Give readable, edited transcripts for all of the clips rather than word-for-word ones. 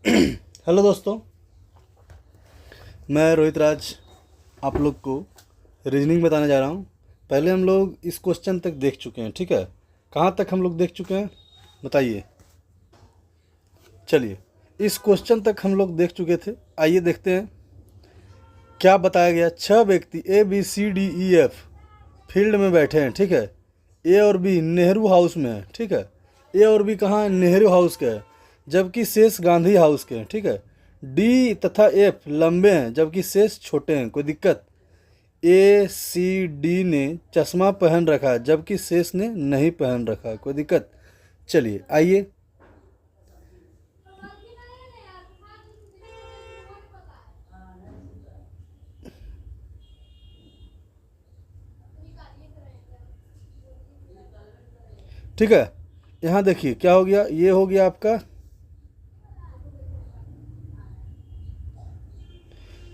Hello दोस्तों, मैं रोहित राज आप लोग को रीजनिंग बताने जा रहा हूँ। पहले हम लोग इस क्वेश्चन तक देख चुके हैं, ठीक है। कहाँ तक हम लोग देख चुके हैं बताइए। चलिए, इस क्वेश्चन तक हम लोग देख चुके थे। आइए देखते हैं क्या बताया गया। 6 व्यक्ति ABCDEF फील्ड में बैठे हैं, ठीक है। ए और बी नेहरू हाउस में है, ठीक है। ए और बी कहाँ है? नेहरू हाउस के है, जबकि शेष गांधी हाउस के हैं, ठीक है। डी तथा एफ लंबे हैं जबकि शेष छोटे हैं, कोई दिक्कत? ACD ने चश्मा पहन रखा है जबकि शेष ने नहीं पहन रखा है, कोई दिक्कत? चलिए आइए, ठीक है। यहाँ देखिए क्या हो गया। ये हो गया आपका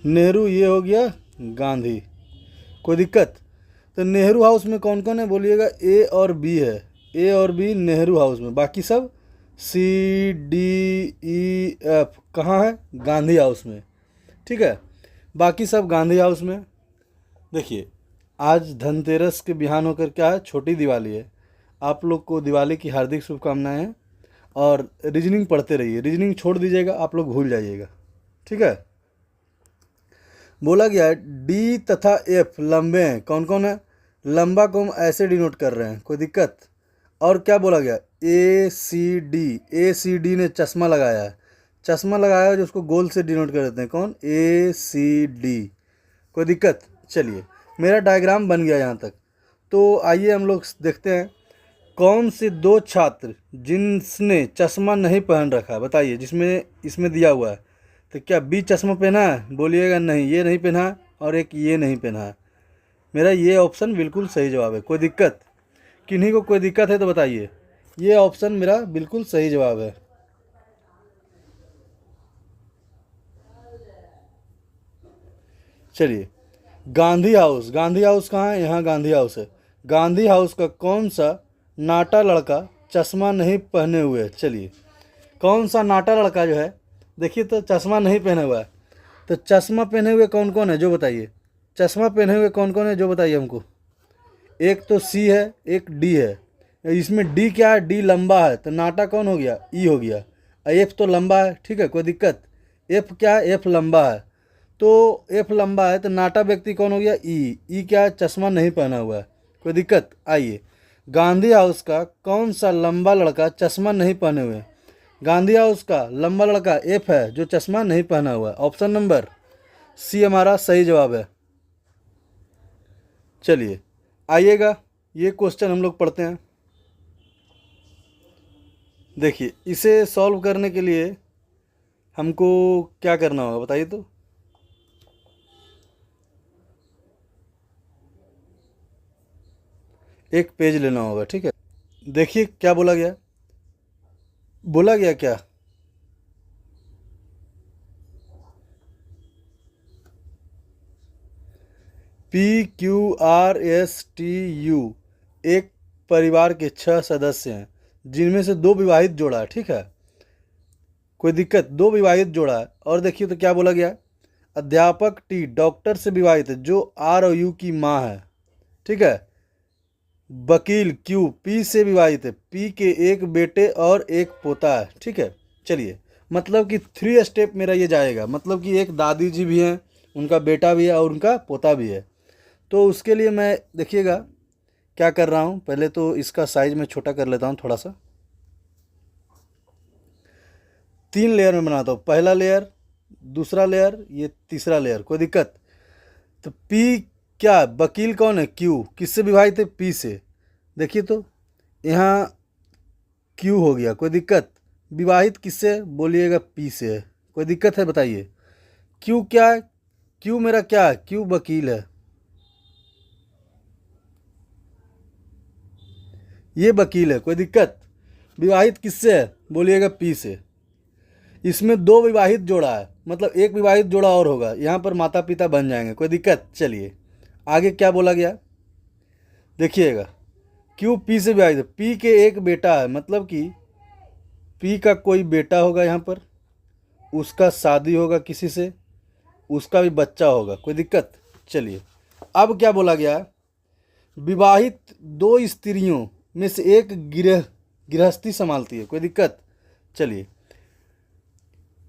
नेहरू, ये हो गया गांधी, कोई दिक्कत? तो नेहरू हाउस में कौन कौन है बोलिएगा? ए और बी है। ए और बी नेहरू हाउस में, बाकी सब CDEF कहाँ है? गांधी हाउस में, ठीक है। बाकी सब गांधी हाउस में। देखिए, आज धनतेरस के बिहान होकर क्या है? छोटी दिवाली है। आप लोग को दिवाली की हार्दिक शुभकामनाएं हैं। और रीजनिंग पढ़ते रहिए, रीजनिंग छोड़ दीजिएगा, आप लोग भूल जाइएगा, ठीक है। बोला गया है डी तथा एफ लंबे हैं, कौन कौन है? लंबा को हम ऐसे डिनोट कर रहे हैं, कोई दिक्कत? और क्या बोला गया? ACD ने चश्मा लगाया है, चश्मा लगाया है जो उसको गोल से डिनोट कर देते हैं, कौन? ACD, कोई दिक्कत? चलिए, मेरा डायग्राम बन गया यहाँ तक। तो आइए हम लोग देखते हैं कौन से दो छात्र जिसने चश्मा नहीं पहन रखा है, बताइए। जिसमें इसमें दिया हुआ है, तो क्या बी चश्मा पहना है? बोलिएगा नहीं, ये नहीं पहना है, और एक ये नहीं पहना है। मेरा ये ऑप्शन बिल्कुल सही जवाब है, कोई दिक्कत? किन्हीं को कोई दिक्कत है तो बताइए। ये ऑप्शन मेरा बिल्कुल सही जवाब है। चलिए, गांधी हाउस, गांधी हाउस कहाँ है? यहाँ गांधी हाउस है। गांधी हाउस का कौन सा नाटा लड़का चश्मा नहीं पहने हुए है? चलिए, कौन सा नाटा लड़का जो है, देखिए तो चश्मा नहीं पहने हुआ है। तो चश्मा पहने हुए कौन कौन है जो बताइए। चश्मा पहने हुए कौन कौन है जो बताइए हमको। एक तो C है, एक D है। इसमें D क्या है? D लंबा है, तो नाटा कौन हो गया? E हो गया। F तो लंबा है, ठीक है, कोई दिक्कत? F क्या है? F लंबा है, तो F लंबा है तो नाटा व्यक्ति कौन हो गया? E क्या है? चश्मा नहीं पहना हुआ है, कोई दिक्कत? आइए, गांधी हाउस का कौन सा लंबा लड़का चश्मा नहीं पहने हुए? गांधी हाउस का लंबा लड़का F है जो चश्मा नहीं पहना हुआ है। ऑप्शन नंबर C हमारा सही जवाब है। चलिए आइएगा, ये क्वेश्चन हम लोग पढ़ते हैं। देखिए, इसे सॉल्व करने के लिए हमको क्या करना होगा बताइए तो। एक पेज लेना होगा, ठीक है। देखिए क्या बोला गया। बोला गया क्या? PQRSTU एक परिवार के 6 सदस्य हैं, जिनमें से 2 विवाहित जोड़ा है, ठीक है, कोई दिक्कत? 2 विवाहित जोड़ा है। और देखिए तो क्या बोला गया। अध्यापक T डॉक्टर से विवाहित है जो R और U की माँ है, ठीक है। वकील Q P से विवाहित है, P के एक बेटे और एक पोता है, ठीक है। चलिए, मतलब कि 3 स्टेप मेरा ये जाएगा, मतलब कि एक दादी जी भी हैं, उनका बेटा भी है और उनका पोता भी है। तो उसके लिए मैं देखिएगा क्या कर रहा हूँ। पहले तो इसका साइज मैं छोटा कर लेता हूँ थोड़ा सा। 3 लेयर में बनाता हूँ, पहला लेयर, दूसरा लेयर, ये तीसरा लेयर, कोई दिक्कत? तो P क्या, वकील कौन है? Q किससे विवाहित है? P से। देखिए तो यहाँ Q हो गया, कोई दिक्कत? विवाहित किससे? बोलिएगा P से है, कोई दिक्कत है बताइए। Q क्या है? Q मेरा क्या है? Q वकील है, ये वकील है, कोई दिक्कत? विवाहित किससे है? बोलिएगा P से। इसमें 2 विवाहित जोड़ा है, मतलब एक विवाहित जोड़ा और होगा, यहाँ पर माता पिता बन जाएंगे, कोई दिक्कत? चलिए आगे क्या बोला गया देखिएगा। Q P से विवाहित है, P के एक बेटा है, मतलब कि P का कोई बेटा होगा यहाँ पर, उसका शादी होगा किसी से, उसका भी बच्चा होगा, कोई दिक्कत। चलिए अब क्या बोला गया, विवाहित दो स्त्रियों में से एक गृहस्थी संभालती है, कोई दिक्कत। चलिए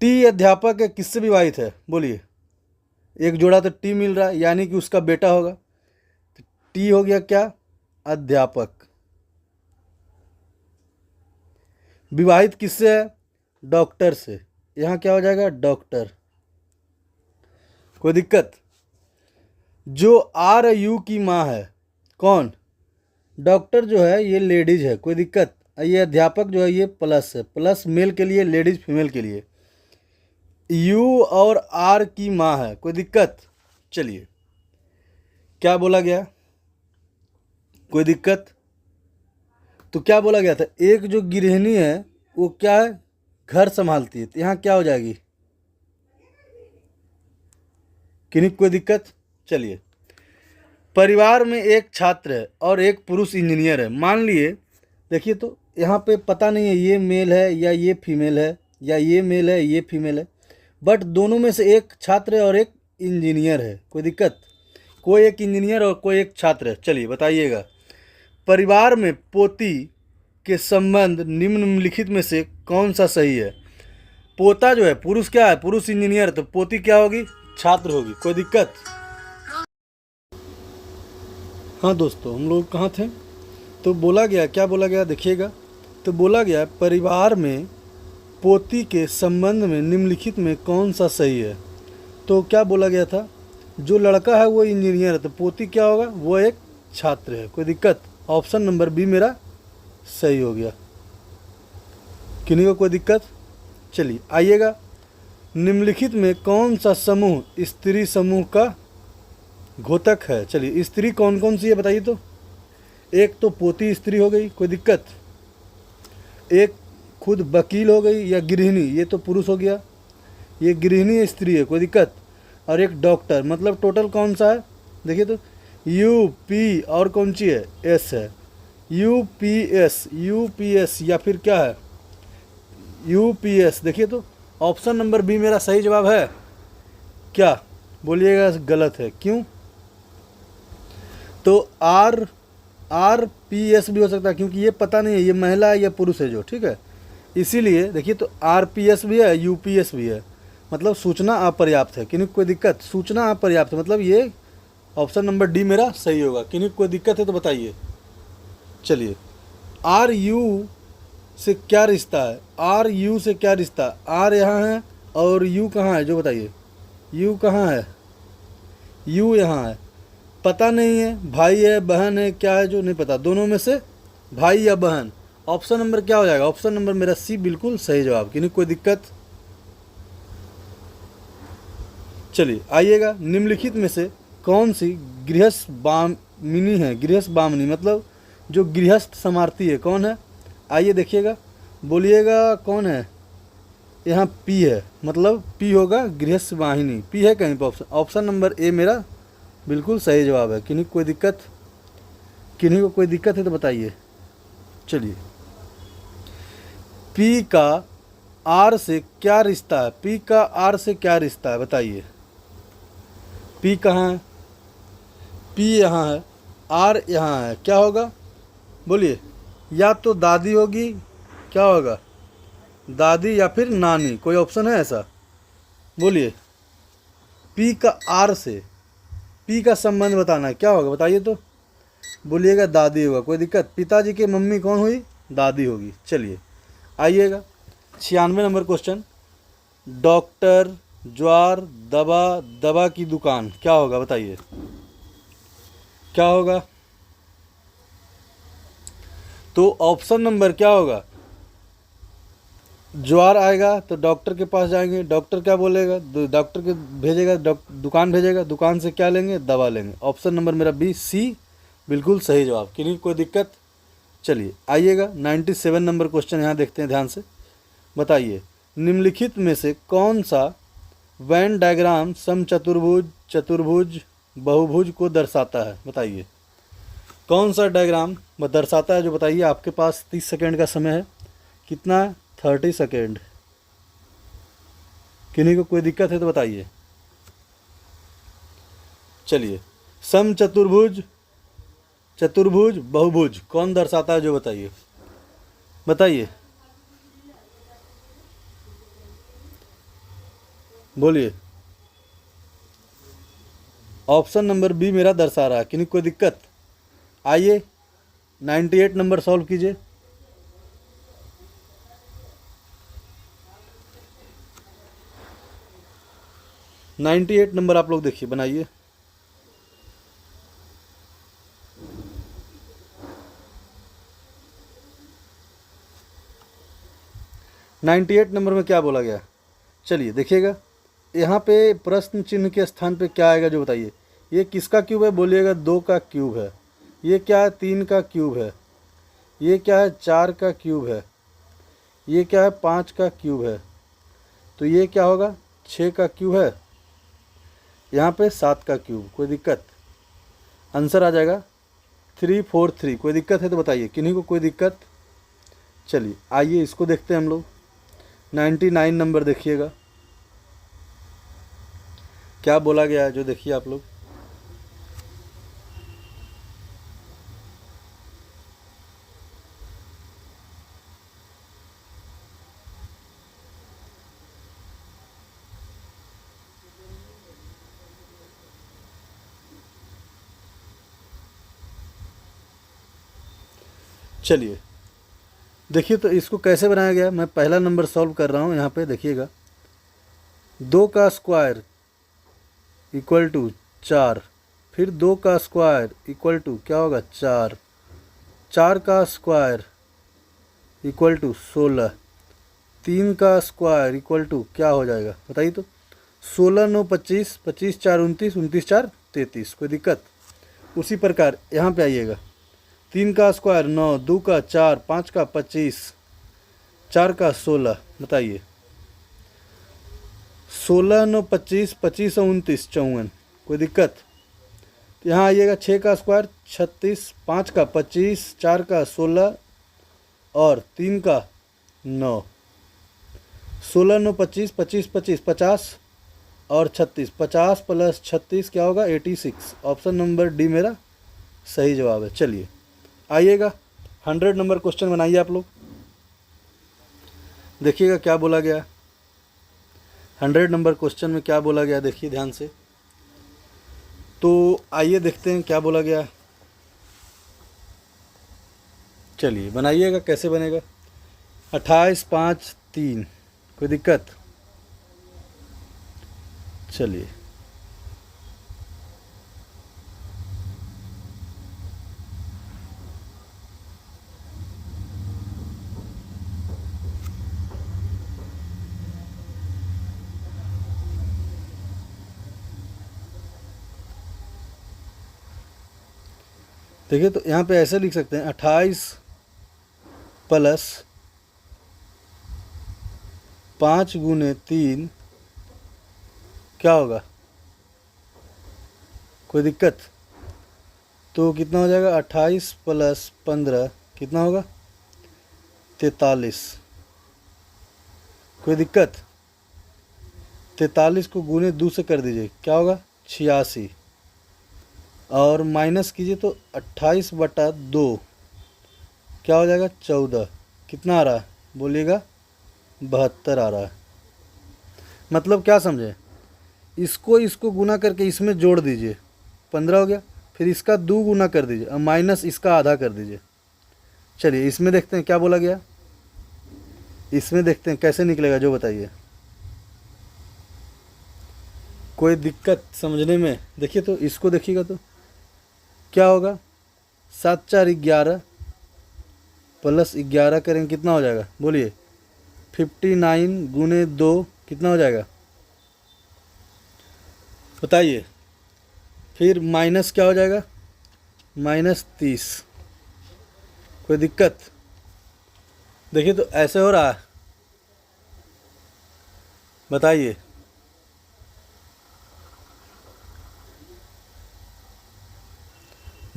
टी अध्यापक है, किससे विवाहित है, बोलिए। एक जोड़ा तो टी मिल रहा है, यानी कि उसका बेटा होगा। तो टी हो गया क्या, अध्यापक। विवाहित किससे है, डॉक्टर से, यहाँ क्या हो जाएगा, डॉक्टर, कोई दिक्कत। जो आर यू की माँ है, कौन, डॉक्टर जो है ये लेडीज है, कोई दिक्कत। ये अध्यापक जो है ये प्लस है, प्लस मेल के लिए, लेडीज फीमेल के लिए। यू और आर की माँ है, कोई दिक्कत। चलिए क्या बोला गया, कोई दिक्कत। तो क्या बोला गया था, एक जो गृहिणी है वो क्या है, घर संभालती है, तो यहाँ क्या हो जाएगी, किन्हीं कोई दिक्कत। चलिए परिवार में एक छात्र है और एक पुरुष इंजीनियर है, मान लिए। देखिए तो यहाँ पे पता नहीं है ये मेल है या ये फीमेल है, या ये मेल है ये फीमेल है, बट दोनों में से एक छात्र है और एक इंजीनियर है, कोई दिक्कत। कोई एक इंजीनियर और कोई एक छात्र है। चलिए बताइएगा, परिवार में पोती के संबंध निम्नलिखित में से कौन सा सही है। पोता जो है पुरुष क्या है, पुरुष इंजीनियर, तो पोती क्या होगी, छात्र होगी, कोई दिक्कत। हाँ दोस्तों हम लोग कहाँ थे, तो बोला गया, क्या बोला गया देखिएगा, तो बोला गया परिवार में पोती के संबंध में निम्नलिखित में कौन सा सही है। तो क्या बोला गया था, जो लड़का है वो इंजीनियर है, तो पोती क्या होगा, वो एक छात्र है, कोई दिक्कत। ऑप्शन नंबर बी मेरा सही हो गया, किन्हीं को कोई दिक्कत। चलिए आइएगा, निम्नलिखित में कौन सा समूह स्त्री समूह का घोतक है। चलिए स्त्री कौन कौन सी है बताइए तो। एक तो पोती स्त्री हो गई, कोई दिक्कत। एक खुद वकील हो गई या गृहिणी, ये तो पुरुष हो गया, ये गृहिणी स्त्री है, कोई दिक्कत। और एक डॉक्टर, मतलब टोटल कौन सा है देखिए तो, यू पी और कौन सी है, एस है, यूपीएस या फिर क्या है, यूपीएस। देखिए तो ऑप्शन नंबर बी मेरा सही जवाब है क्या, बोलिएगा गलत है, क्यों। तो आर पी एस भी हो सकता है, क्योंकि ये पता नहीं है ये महिला है या पुरुष है जो, ठीक है, इसीलिए देखिए तो आर पी एस भी है, यू पी एस भी है, मतलब सूचना अपर्याप्त है, किन्हीं कोई दिक्कत। सूचना अपर्याप्त है मतलब ये ऑप्शन नंबर डी मेरा सही होगा, किन्हीं कोई दिक्कत है तो बताइए। चलिए आर यू से क्या रिश्ता है, आर यू से क्या रिश्ता, आर यहाँ है और यू कहाँ है जो बताइए, यू कहाँ है, यू यहाँ है, पता नहीं है, भाई है बहन है क्या है जो नहीं पता, दोनों में से भाई या बहन। ऑप्शन नंबर क्या हो जाएगा, ऑप्शन नंबर मेरा सी बिल्कुल सही जवाब, किन्हीं कोई दिक्कत। चलिए आइएगा, निम्नलिखित में से कौन सी गृहस्थ बामिनी है, गृहस्थ बामिनी मतलब जो गृहस्थ संभालती है, कौन है, आइए देखिएगा, बोलिएगा कौन है। यहाँ पी है, मतलब पी होगा गृहस्थ वाहिनी, पी है कहीं पर ऑप्शन, ऑप्शन नंबर ए मेरा बिल्कुल सही जवाब है, किन्हीं को कोई दिक्कत, किन्हीं को कोई दिक्कत है तो बताइए। चलिए पी का आर से क्या रिश्ता है, पी का आर से क्या रिश्ता है बताइए। पी कहाँ है, पी यहाँ है, आर यहाँ है, क्या होगा बोलिए, या तो दादी होगी, क्या होगा दादी, या फिर नानी, कोई ऑप्शन है ऐसा, बोलिए। पी का आर से पी का संबंध बताना है, क्या होगा बताइए तो, बोलिएगा दादी होगा, कोई दिक्कत। पिताजी की मम्मी कौन हुई, दादी होगी। चलिए आइएगा 96 नंबर क्वेश्चन, डॉक्टर ज्वार दवा की दुकान क्या होगा बताइए, क्या होगा। तो ऑप्शन नंबर क्या होगा, ज्वार आएगा तो डॉक्टर के पास जाएंगे, डॉक्टर क्या बोलेगा, डॉक्टर के भेजेगा, दुकान भेजेगा, दुकान से क्या लेंगे, दवा लेंगे। ऑप्शन नंबर मेरा बी सी बिल्कुल सही जवाब, किन्हीं कोई दिक्कत। चलिए आइएगा 97 नंबर क्वेश्चन यहाँ देखते हैं ध्यान से, बताइए निम्नलिखित में से कौन सा वेन डायग्राम समचतुर्भुज, चतुर्भुज, बहुभुज को दर्शाता है बताइए। कौन सा डायग्राम दर्शाता है जो बताइए, आपके पास 30 सेकेंड का समय है, कितना है 30 सेकेंड। किन्हीं को कोई दिक्कत है तो बताइए। चलिए, सम चतुर्भुज, चतुर्भुज, बहुभुज कौन दर्शाता है जो बताइए, बताइए, बोलिए। ऑप्शन नंबर बी मेरा दर्शा रहा है, किन्हीं कोई दिक्कत? आइए 98 नंबर सॉल्व कीजिए। नाइन्टी 98 नंबर आप लोग देखिए, बनाइए। नाइन्टी 98 नंबर में क्या बोला गया, चलिए देखिएगा। यहाँ पे प्रश्न चिन्ह के स्थान पे क्या आएगा जो बताइए। ये किसका क्यूब है, बोलिएगा 2 का क्यूब है। ये क्या है, 3 का क्यूब है। ये क्या है, 4 का क्यूब है। ये क्या है, 5 का क्यूब है। तो ये क्या होगा, 6 का क्यूब है। यहाँ पे 7 का क्यूब, कोई दिक्कत? आंसर आ जाएगा 343। कोई दिक्कत है तो बताइए, किन्हीं को कोई दिक्कत? चलिए आइए इसको देखते हैं हम लोग। 99 नंबर देखिएगा, क्या बोला गया है जो देखिए आप लोग। चलिए देखिए, तो इसको कैसे बनाया गया, मैं पहला नंबर सॉल्व कर रहा हूँ। यहाँ पे देखिएगा, 2 का स्क्वायर इक्वल टू 4, फिर 2 का स्क्वायर इक्वल टू क्या होगा, 4, 4 का स्क्वायर इक्वल टू 16, 3 का स्क्वायर इक्वल टू क्या हो जाएगा बताइए तो। 16 9 25, 25 4 29, 29 4 33, कोई दिक्कत? उसी प्रकार यहाँ पे आइएगा, 3 का स्क्वायर 9, 2 का 4, 5 का 25, 4 का 16, बताइए। 16 9 25, 25 और 29 54, कोई दिक्कत? तो यहाँ आइएगा, 6 का स्क्वायर 36, 5 का 25, 4 का 16 और 3 का 9। 16 9 25, 25 25 50 और 36, 50 प्लस 36 क्या होगा, 86। ऑप्शन नंबर डी मेरा सही जवाब है। चलिए आइएगा, 100 नंबर क्वेश्चन बनाइए आप लोग, देखिएगा क्या बोला गया। 100 नंबर क्वेश्चन में क्या बोला गया देखिए ध्यान से। तो आइए देखते हैं क्या बोला गया। चलिए बनाइएगा, कैसे बनेगा। 28 5 3, कोई दिक्कत? चलिए देखिए, तो यहाँ पे ऐसे लिख सकते हैं, 28 प्लस 5 गुने 3 क्या होगा, कोई दिक्कत? तो कितना हो जाएगा, 28 प्लस 15 कितना होगा, 43, कोई दिक्कत? 43 को गुने 2 से कर दीजिए, क्या होगा, 86, और माइनस कीजिए तो 28/2 क्या हो जाएगा, 14। कितना आ रहा है बोलिएगा, 72 आ रहा है। मतलब क्या समझे, इसको गुना करके इसमें जोड़ दीजिए, 15 हो गया, फिर इसका 2 गुना कर दीजिए और माइनस इसका आधा कर दीजिए। चलिए इसमें देखते हैं क्या बोला गया, इसमें देखते हैं कैसे निकलेगा जो बताइए। कोई दिक्कत समझने में? देखिए तो इसको देखिएगा तो क्या होगा, 7 4 11 प्लस 11 करेंगे कितना हो जाएगा बोलिए, 59 गुने 2 कितना हो जाएगा बताइए। फिर माइनस क्या हो जाएगा, -30, कोई दिक्कत? देखिए तो ऐसे हो रहा है, बताइए।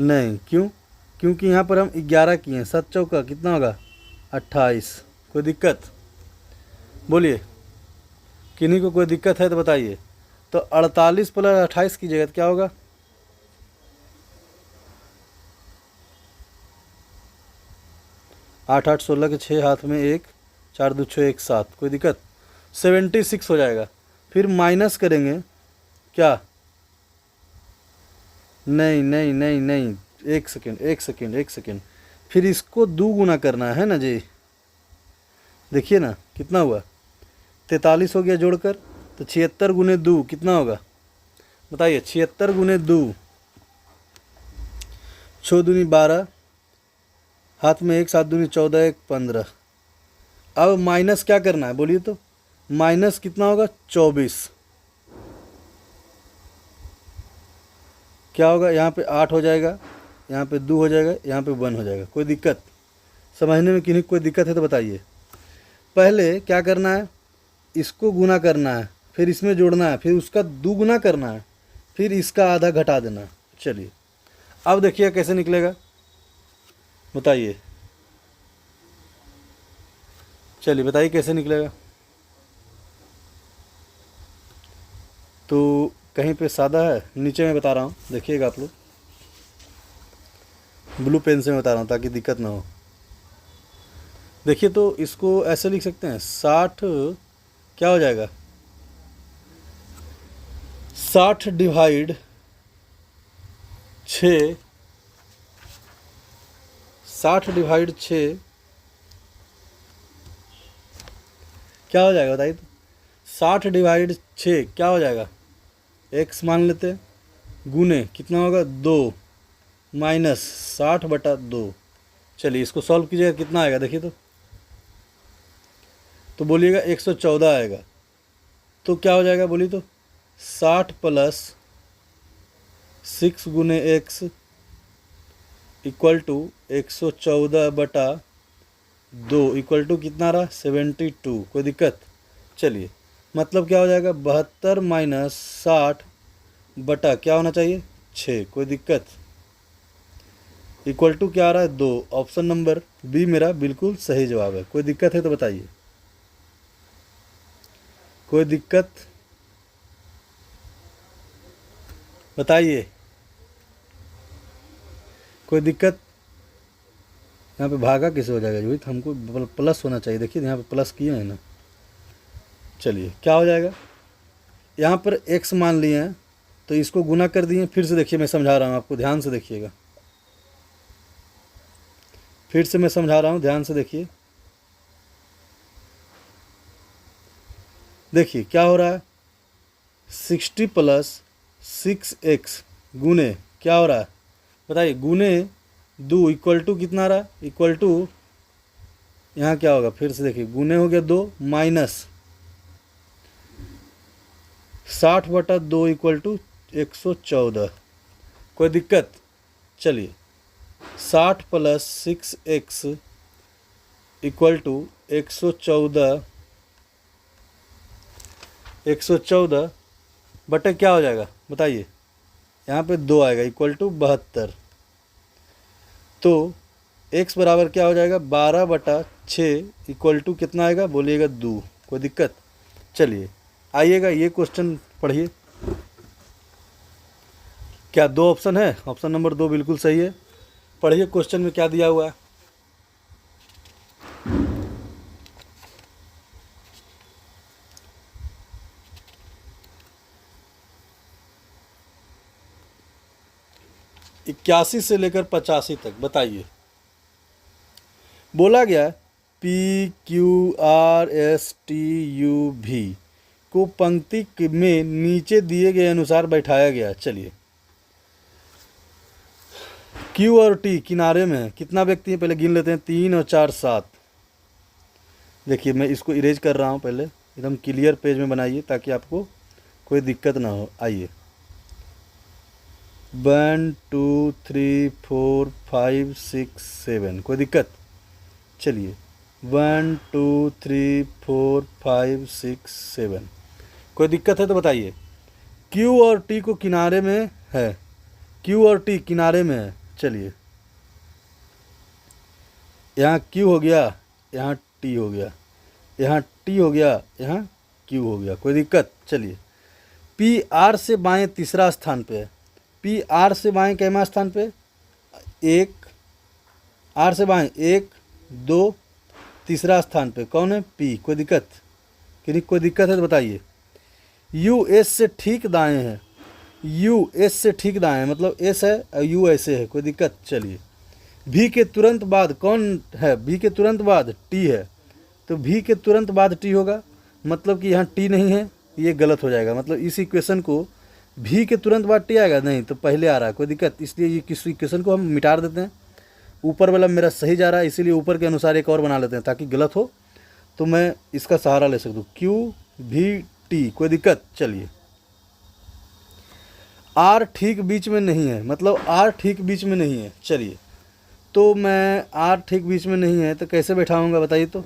नहीं, क्यों? क्योंकि यहाँ पर हम 11 किए हैं, 7 चौका कितना होगा, 28, कोई दिक्कत बोलिए। किन्हीं को कोई दिक्कत है तो बताइए। तो 48 प्लस 28 कीजिएगा तो क्या होगा? 8 8 16 के 6 हाथ में 1, 4 2 6 1 7, कोई दिक्कत? 76 हो जाएगा। फिर माइनस करेंगे क्या? नहीं नहीं नहीं नहीं, एक सेकेंड एक सेकेंड एक सेकेंड, फिर इसको 2 गुना करना है ना जी। देखिए ना कितना हुआ, 43 हो गया जोड़कर। तो 76 गुने 2 कितना होगा बताइए? 76 गुने 2, 6 दूनी 12, हाथ में 1, 7 दूनी 14, 1 15। अब माइनस क्या करना है बोलिए तो? माइनस कितना होगा? 24। क्या होगा? यहाँ पे 8 हो जाएगा, यहाँ पे 2 हो जाएगा, यहाँ पे 1 हो जाएगा। कोई दिक्कत समझने में? किन्हीं को कोई दिक्कत है तो बताइए। पहले क्या करना है? इसको गुना करना है, फिर इसमें जोड़ना है, फिर उसका 2 गुना करना है, फिर इसका आधा घटा देना है। चलिए अब देखिए कैसे निकलेगा, बताइए। चलिए बताइए कैसे निकलेगा। तो कहीं पे सादा है, नीचे मैं बता रहा हूँ, देखिएगा आप लोग, ब्लू पेन से मैं बता रहा हूँ ताकि दिक्कत ना हो। देखिए तो इसको ऐसे लिख सकते हैं, 60 क्या हो जाएगा? 60 डिवाइड 6, 60 डिवाइड 6 क्या हो जाएगा बताइए तो? 60 डिवाइड 6 क्या हो जाएगा? x मान लेते हैं, गुने कितना होगा? 2, माइनस 60/2। चलिए इसको सॉल्व कीजिएगा, कितना आएगा देखिए तो बोलिएगा 114 आएगा। तो क्या हो जाएगा बोलिए तो? 60 प्लस 6 गुने x equal to 114/2 equal to कितना रहा? 72। कोई दिक्कत? चलिए मतलब क्या हो जाएगा? 72 माइनस 60 बटा क्या होना चाहिए? 6। कोई दिक्कत? इक्वल टू क्या आ रहा है? 2। ऑप्शन नंबर बी मेरा बिल्कुल सही जवाब है। कोई दिक्कत है तो बताइए। कोई दिक्कत बताइए। कोई दिक्कत? यहाँ पे भागा कैसे हो जाएगा रोहित? हमको प्लस होना चाहिए। देखिए यहाँ पे प्लस किए हैं ना। चलिए क्या हो जाएगा? यहाँ पर x मान लिए हैं तो इसको गुना कर दिए। फिर से देखिए मैं समझा रहा हूँ आपको, ध्यान से देखिएगा। फिर से मैं समझा रहा हूँ, ध्यान से देखिए। देखिए क्या हो रहा है? 60 प्लस 6x गुने क्या हो रहा है बताइए? गुने 2 इक्वल टू कितना रहा? इक्वल टू यहाँ क्या होगा? फिर से देखिए, गुने हो गया 2 माइनस 60/2 इक्वल टू 114। कोई दिक्कत? चलिए 60 प्लस 6x इक्वल टू 114, 114 बटे क्या हो जाएगा बताइए? यहाँ पे 2 आएगा इक्वल टू 72। तो x बराबर क्या हो जाएगा? 12/6 इक्वल टू कितना आएगा बोलिएगा? 2। कोई दिक्कत? चलिए आइएगा ये क्वेश्चन पढ़िए। क्या 2 ऑप्शन है? ऑप्शन नंबर 2 बिल्कुल सही है। पढ़िए क्वेश्चन में क्या दिया हुआ है। इक्यासी से लेकर 85 तक बताइए। बोला गया PQRSTUV को पंक्ति में नीचे दिए गए अनुसार बैठाया गया। चलिए Q और T किनारे में है। कितना व्यक्ति है पहले गिन लेते हैं। 3 और 4 7। देखिए मैं इसको इरेज कर रहा हूँ, पहले एकदम क्लियर पेज में बनाइए ताकि आपको कोई दिक्कत ना हो। आइए 1 2 3 4 5 6 7। कोई दिक्कत? चलिए 1 2 3 4 5 6 7। कोई दिक्कत है तो बताइए। Q और T को किनारे में है। Q और T किनारे में है। चलिए यहाँ Q हो गया, यहाँ T हो गया, यहाँ T हो गया, यहाँ क्यू हो गया, कोई दिक्कत। चलिए, पी आर से बाएं तीसरा स्थान पे है। पी आर से बाएं कैमा स्थान पे? एक, आर से बाएं 1 2, तीसरा स्थान पे कौन है? पी। कोई दिक्कत कि कोई दिक्कत है तो बताइए। यू एस से ठीक दाएं है, यू एस से ठीक दाएं है, मतलब एस है और यू ऐसे है, कोई दिक्कत। चलिए, भी के तुरंत बाद कौन है? भी के तुरंत बाद टी है, तो भी के तुरंत बाद टी होगा, मतलब कि यहाँ टी नहीं है, ये गलत हो जाएगा। मतलब इस इक्वेशन को भी के तुरंत बाद टी आएगा नहीं, तो पहले आ रहा है, कोई दिक्कत। इसलिए ये किस इक्वेशन को हम मिटा देते हैं। ऊपर वाला मेरा सही जा रहा है, इसीलिए ऊपर के अनुसार एक और बना लेते हैं ताकि गलत हो तो मैं इसका सहारा ले सकूँ। क्यू भी टी, कोई दिक्कत। चलिए, आर ठीक बीच में नहीं है, मतलब आर ठीक बीच में नहीं है। चलिए, तो मैं आर ठीक बीच में नहीं है तो कैसे बैठाऊंगा बताइए तो।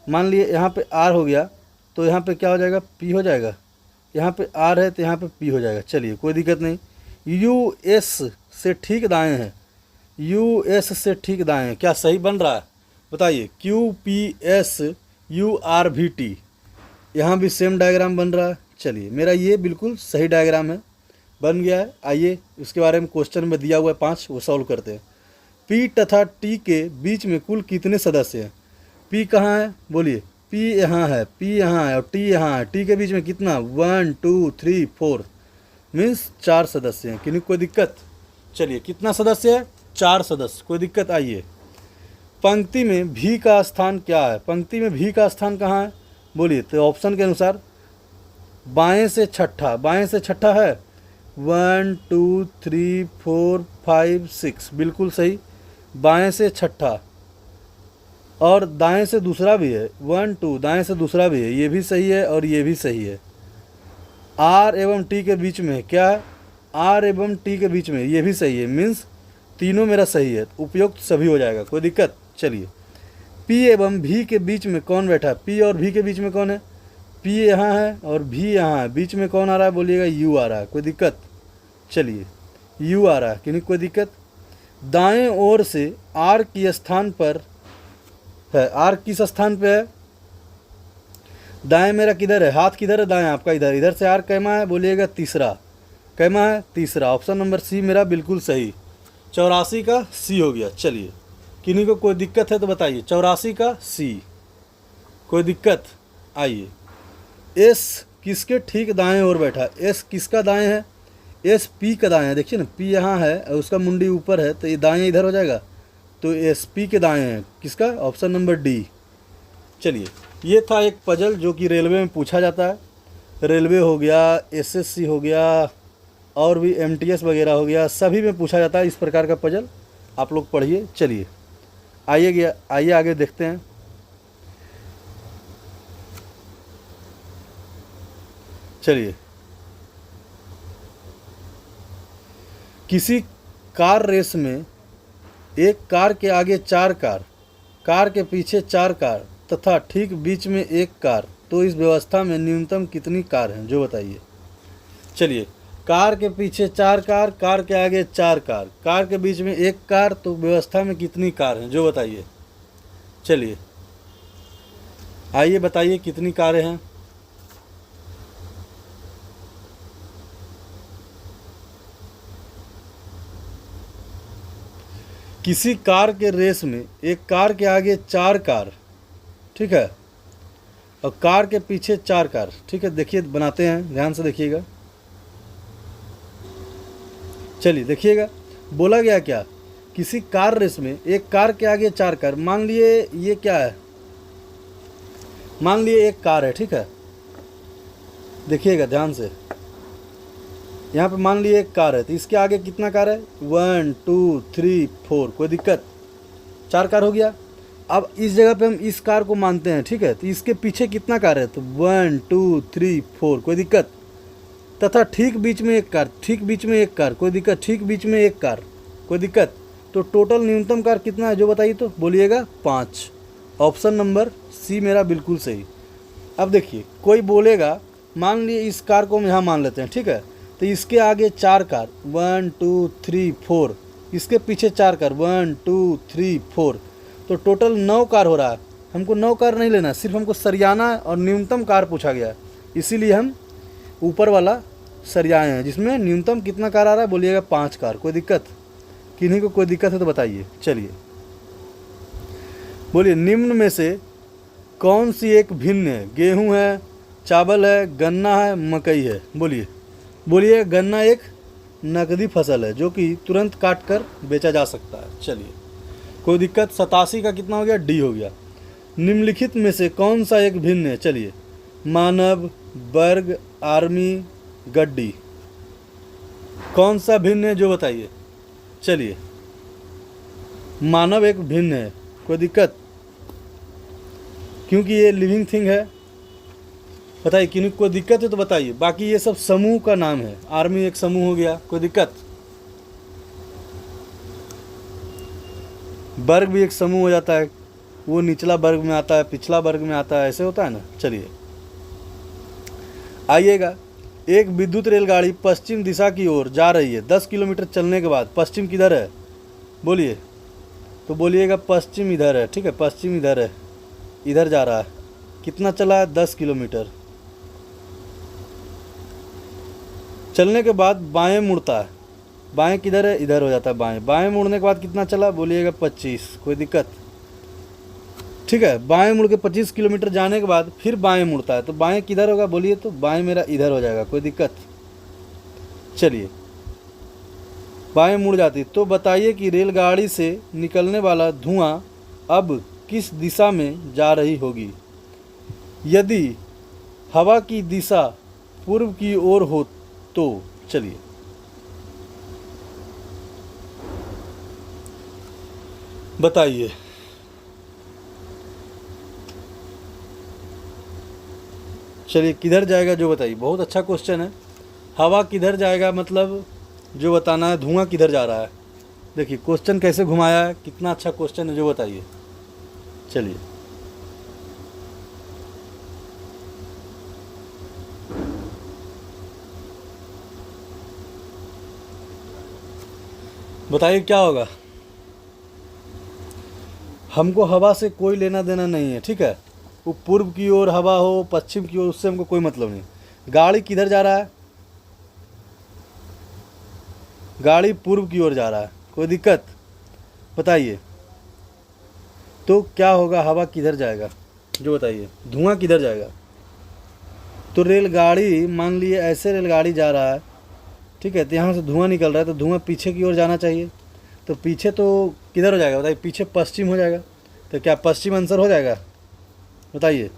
मान लिए यहाँ पे आर हो गया तो यहाँ पे क्या हो जाएगा? पी हो जाएगा। यहाँ पे आर है तो यहाँ पे पी हो जाएगा। चलिए, कोई दिक्कत नहीं। यू एस से ठीक दाएं है, यू एस से ठीक दाएं है, क्या सही बन रहा है बताइए? Q P S U R भी टी, यहाँ भी सेम डायग्राम बन रहा है। चलिए, मेरा ये बिल्कुल सही डायग्राम है, बन गया है। आइए उसके बारे में क्वेश्चन में दिया हुआ है 5, वो सॉल्व करते हैं। पी तथा टी के बीच में कुल कितने सदस्य हैं? पी कहाँ है बोलिए? पी यहाँ है, पी यहाँ है और टी यहाँ है। टी के बीच में कितना? 1 2 3 4, मीन्स 4 सदस्य हैं। किन्हीं कोई दिक्कत? चलिए, कितना सदस्य है? 4 सदस्य, कोई दिक्कत। आइए, पंक्ति में भी का स्थान क्या है? पंक्ति में भी का स्थान कहाँ है बोलिए? तो ऑप्शन के अनुसार बाएं से छठा, बाएं से छठा है 1 2 3 4 5 6, बिल्कुल सही, बाएं से छठा। और दाएं से दूसरा भी है 1 2, दाएं से दूसरा भी है, ये भी सही है और ये भी सही है। आर एवं टी के बीच में क्या है? आर एवं टी के बीच में, ये भी सही है, मीन्स तीनों मेरा सही है, उपयुक्त सभी हो जाएगा, कोई दिक्कत। चलिए, पी एवं भी के बीच में कौन बैठा है? पी और भी के बीच में कौन है? पी यहाँ है और भी यहाँ है, बीच में कौन आ रहा है बोलिएगा? यू आ रहा है, कोई दिक्कत। चलिए, यू आ रहा है कि नहीं, कोई दिक्कत। दाएं ओर से आर की स्थान पर है, आर किस स्थान पे है? दाएं मेरा किधर है? हाथ किधर है? दाएं आपका इधर, इधर से आर कैमा है बोलिएगा? तीसरा। कैमा है? तीसरा। ऑप्शन नंबर सी मेरा बिल्कुल सही, 84 का सी हो गया। चलिए, किन्हीं को कोई दिक्कत है तो बताइए। 84 का सी, कोई दिक्कत? आइए, एस किसके ठीक दाएं ओर बैठा है? एस किसका दाएं है? एस पी का दाएं है, देखिए ना, पी यहाँ है और उसका मुंडी ऊपर है, तो ये दाएं इधर हो जाएगा, तो एस पी के दाएं है। किसका? Option number D. चलिए, ये था एक पजल जो कि रेलवे में पूछा जाता है। रेलवे हो गया, एसएससी हो गया और भी एमटीएस वगैरह हो गया, सभी में पूछा जाता है इस प्रकार का पजल, आप लोग पढ़िए। चलिए, आइए आगे देखते हैं। चलिए, किसी कार रेस में एक कार के आगे 4 कार, कार के पीछे 4 कार तथा ठीक बीच में एक कार, तो इस व्यवस्था में न्यूनतम कितनी कार हैं जो बताइए। चलिए, कार के पीछे 4 कार, कार के आगे 4 कार, कार के बीच में एक कार, तो व्यवस्था में कितनी कार हैं जो बताइए। चलिए, आइए बताइए कितनी कारें हैं। किसी कार के रेस में एक कार के आगे 4 कार, ठीक है, और कार के पीछे 4 कार, ठीक है। देखिए, बनाते हैं, ध्यान से देखिएगा। चलिए देखिएगा, बोला गया क्या? किसी कार रेस में एक कार के आगे 4 कार। मान लिए ये क्या है? मान लिए एक कार है, ठीक है, देखिएगा ध्यान से। यहाँ पे मान लिए एक कार है, तो इसके आगे कितना कार है? 1 2 3 4, कोई दिक्कत। 4 कार हो गया। अब इस जगह पे हम इस कार को मानते हैं, ठीक है, तो इसके पीछे कितना कार है? तो 1 2 3 4, कोई दिक्कत। तथा ठीक बीच में एक कार, ठीक बीच में एक कार, कोई दिक्कत। ठीक बीच में एक कार, कोई दिक्कत। तो टोटल न्यूनतम कार कितना है जो बताइए तो बोलिएगा? 5। ऑप्शन नंबर सी मेरा बिल्कुल सही। अब देखिए, कोई बोलेगा, मान लिए इस कार को हम यहाँ मान लेते हैं, ठीक है, तो इसके आगे 4 कार 1 2 3 4, इसके पीछे 4 कार 1 2 3 4, तो टोटल 9 कार हो रहा है। हमको 9 कार नहीं लेना, सिर्फ हमको सरियाना और न्यूनतम कार पूछा गया है। इसीलिए हम ऊपर वाला सरियाए हैं, जिसमें न्यूनतम कितना कार आ रहा है बोलिएगा 5 कार। कोई दिक्कत? किन्हीं को कोई दिक्कत है तो बताइए। चलिए बोलिए, निम्न में से कौन सी एक भिन्न है? गेहूं है, चावल है, गन्ना है, मकई है। बोलिए बोलिए। गन्ना एक नकदी फसल है जो कि तुरंत काट कर बेचा जा सकता है। चलिए कोई दिक्कत? 87 का कितना हो गया? डी हो गया। निम्नलिखित में से कौन सा एक भिन्न है? चलिए, मानव, वर्ग, आर्मी, गड्डी, कौन सा भिन्न है जो बताइए। चलिए, मानव एक भिन्न है। कोई दिक्कत? क्योंकि ये लिविंग थिंग है। बताइए, किन्हीं को दिक्कत है तो बताइए। बाकी ये सब समूह का नाम है। आर्मी एक समूह हो गया। कोई दिक्कत? वर्ग भी एक समूह हो जाता है, वो निचला वर्ग में आता है, पिछला वर्ग में आता है, ऐसे होता है ना। चलिए आइएगा, एक विद्युत रेलगाड़ी पश्चिम दिशा की ओर जा रही है। 10 किलोमीटर चलने के बाद पश्चिम किधर है? बोलिए। तो बोलिएगा पश्चिम इधर है। ठीक है, पश्चिम इधर है, इधर जा रहा है। कितना चला है? 10 किलोमीटर। चलने के बाद बाएं मुड़ता है। बाएं किधर है? इधर हो जाता है बाएं। बाएं मुड़ने के बाद कितना चला? बोलिएगा 25। कोई दिक्कत? ठीक है, बाएं मुड़ के 25 किलोमीटर जाने के बाद फिर बाएं मुड़ता है, तो बाएं किधर होगा? बोलिए। तो बाएं मेरा इधर हो जाएगा। कोई दिक्कत? चलिए, बाएं मुड़ जाती तो बताइए कि रेलगाड़ी से निकलने वाला धुआं अब किस दिशा में जा रही होगी? यदि हवा की दिशा पूर्व की ओर हो तो चलिए बताइए। चलिए, किधर जाएगा जो बताइए। बहुत अच्छा क्वेश्चन है। हवा किधर जाएगा मतलब जो बताना है, धुआं किधर जा रहा है। देखिए क्वेश्चन कैसे घुमाया है, कितना अच्छा क्वेश्चन है, जो बताइए। चलिए बताइए क्या होगा। हमको हवा से कोई लेना देना नहीं है, ठीक है। वो पूर्व की ओर हवा हो, पश्चिम की ओर, उससे हमको कोई मतलब नहीं। गाड़ी किधर जा रहा है? गाड़ी पूर्व की ओर जा रहा है। कोई दिक्कत? बताइए। तो क्या होगा? हवा किधर जाएगा जो बताइए। धुआं किधर जाएगा? तो रेलगाड़ी, मान लिए ऐसे रेलगाड़ी जा रहा है, ठीक है, तो यहाँ से धुआं निकल रहा है, तो धुआं पीछे की ओर जाना चाहिए। तो पीछे तो किधर हो जाएगा बताइए? पीछे पश्चिम हो जाएगा। तो क्या पश्चिम आंसर हो जाएगा? बताइए।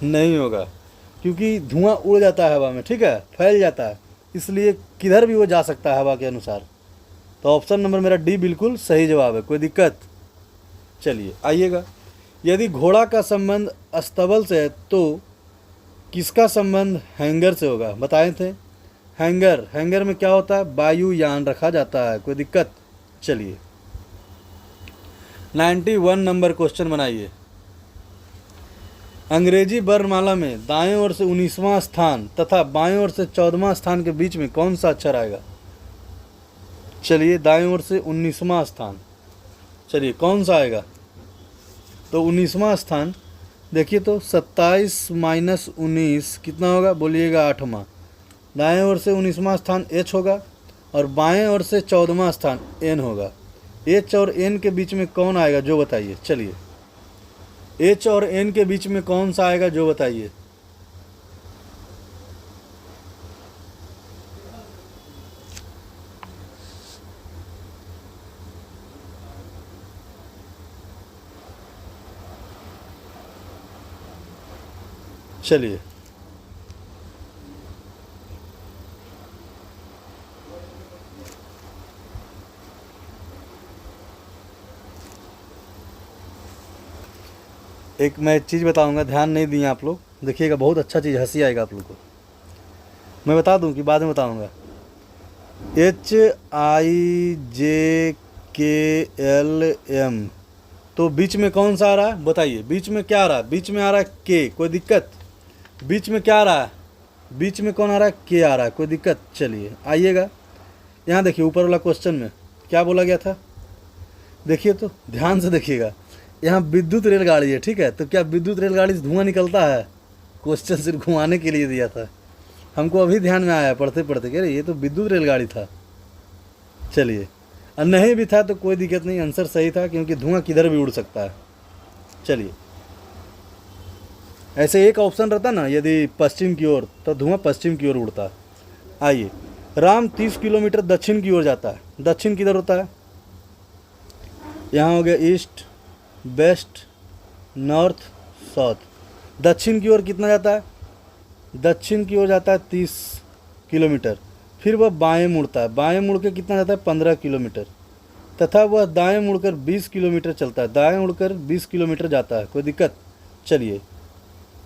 नहीं होगा, क्योंकि धुआं उड़ जाता है हवा में, ठीक है, फैल जाता है, इसलिए किधर भी वो जा सकता है हवा के अनुसार। तो ऑप्शन नंबर मेरा डी बिल्कुल सही जवाब है। कोई दिक्कत? चलिए आइएगा, यदि घोड़ा का संबंध अस्तबल से है तो किसका संबंध हैंगर से होगा? बताए थे। हैंगर, हैंगर में क्या होता है? वायुयान रखा जाता है। कोई दिक्कत? चलिए 91 नंबर क्वेश्चन बनाइए। अंग्रेजी वर्णमाला में दाएं ओर से 19वां स्थान तथा बाएं ओर से 14वां स्थान के बीच में कौन सा अक्षर आएगा? चलिए, दाएं ओर से 19वां स्थान, चलिए कौन सा आएगा? तो 19वां स्थान देखिए, तो 27 माइनस 19 कितना होगा? बोलिएगा 8वां। दाएं ओर से 19वां स्थान एच होगा और बाएं ओर से 14वां स्थान एन होगा। एच और एन के बीच में कौन आएगा जो बताइए। चलिए, एच और एन के बीच में कौन सा आएगा जो बताइए। चलिए एक मैं चीज़ बताऊंगा, ध्यान नहीं दिए आप लोग, देखिएगा बहुत अच्छा चीज़, हंसी आएगा आप लोग को। मैं बता दूं कि बाद में बताऊंगा। HIJKLM, तो बीच में कौन सा आ रहा है बताइए। बीच में क्या आ रहा है? बीच में आ रहा है के। कोई दिक्कत? बीच में क्या आ रहा है? बीच में कौन आ रहा है? के आ रहा है। कोई दिक्कत? चलिए आइएगा, यहाँ देखिए ऊपर वाला क्वेश्चन में क्या बोला गया था, देखिए तो ध्यान से देखिएगा। यहाँ विद्युत रेलगाड़ी है, ठीक है। तो क्या विद्युत रेलगाड़ी से धुआं निकलता है? क्वेश्चन सिर्फ घुमाने के लिए दिया था, हमको अभी ध्यान में आया पढ़ते पढ़ते, कह रहे ये तो विद्युत रेलगाड़ी था। चलिए, और नहीं भी था तो कोई दिक्कत नहीं, आंसर सही था, क्योंकि धुआं किधर भी उड़ सकता है। चलिए, ऐसे एक ऑप्शन रहता ना, यदि पश्चिम की ओर तो धुआं पश्चिम की ओर उड़ता है। आइए, राम 30 किलोमीटर दक्षिण की ओर जाता है। दक्षिण किधर होता है? यहाँ हो गया ईस्ट, वेस्ट, नॉर्थ, साउथ। दक्षिण की ओर कितना जाता है? दक्षिण की ओर जाता है 30 किलोमीटर। फिर वह बाएं मुड़ता है, बाएं मुड़ के कितना जाता है? 15 किलोमीटर। तथा वह दाएं मुड़कर 20 किलोमीटर चलता है, दाएं मुड़कर 20 किलोमीटर जाता है। कोई दिक्कत? चलिए,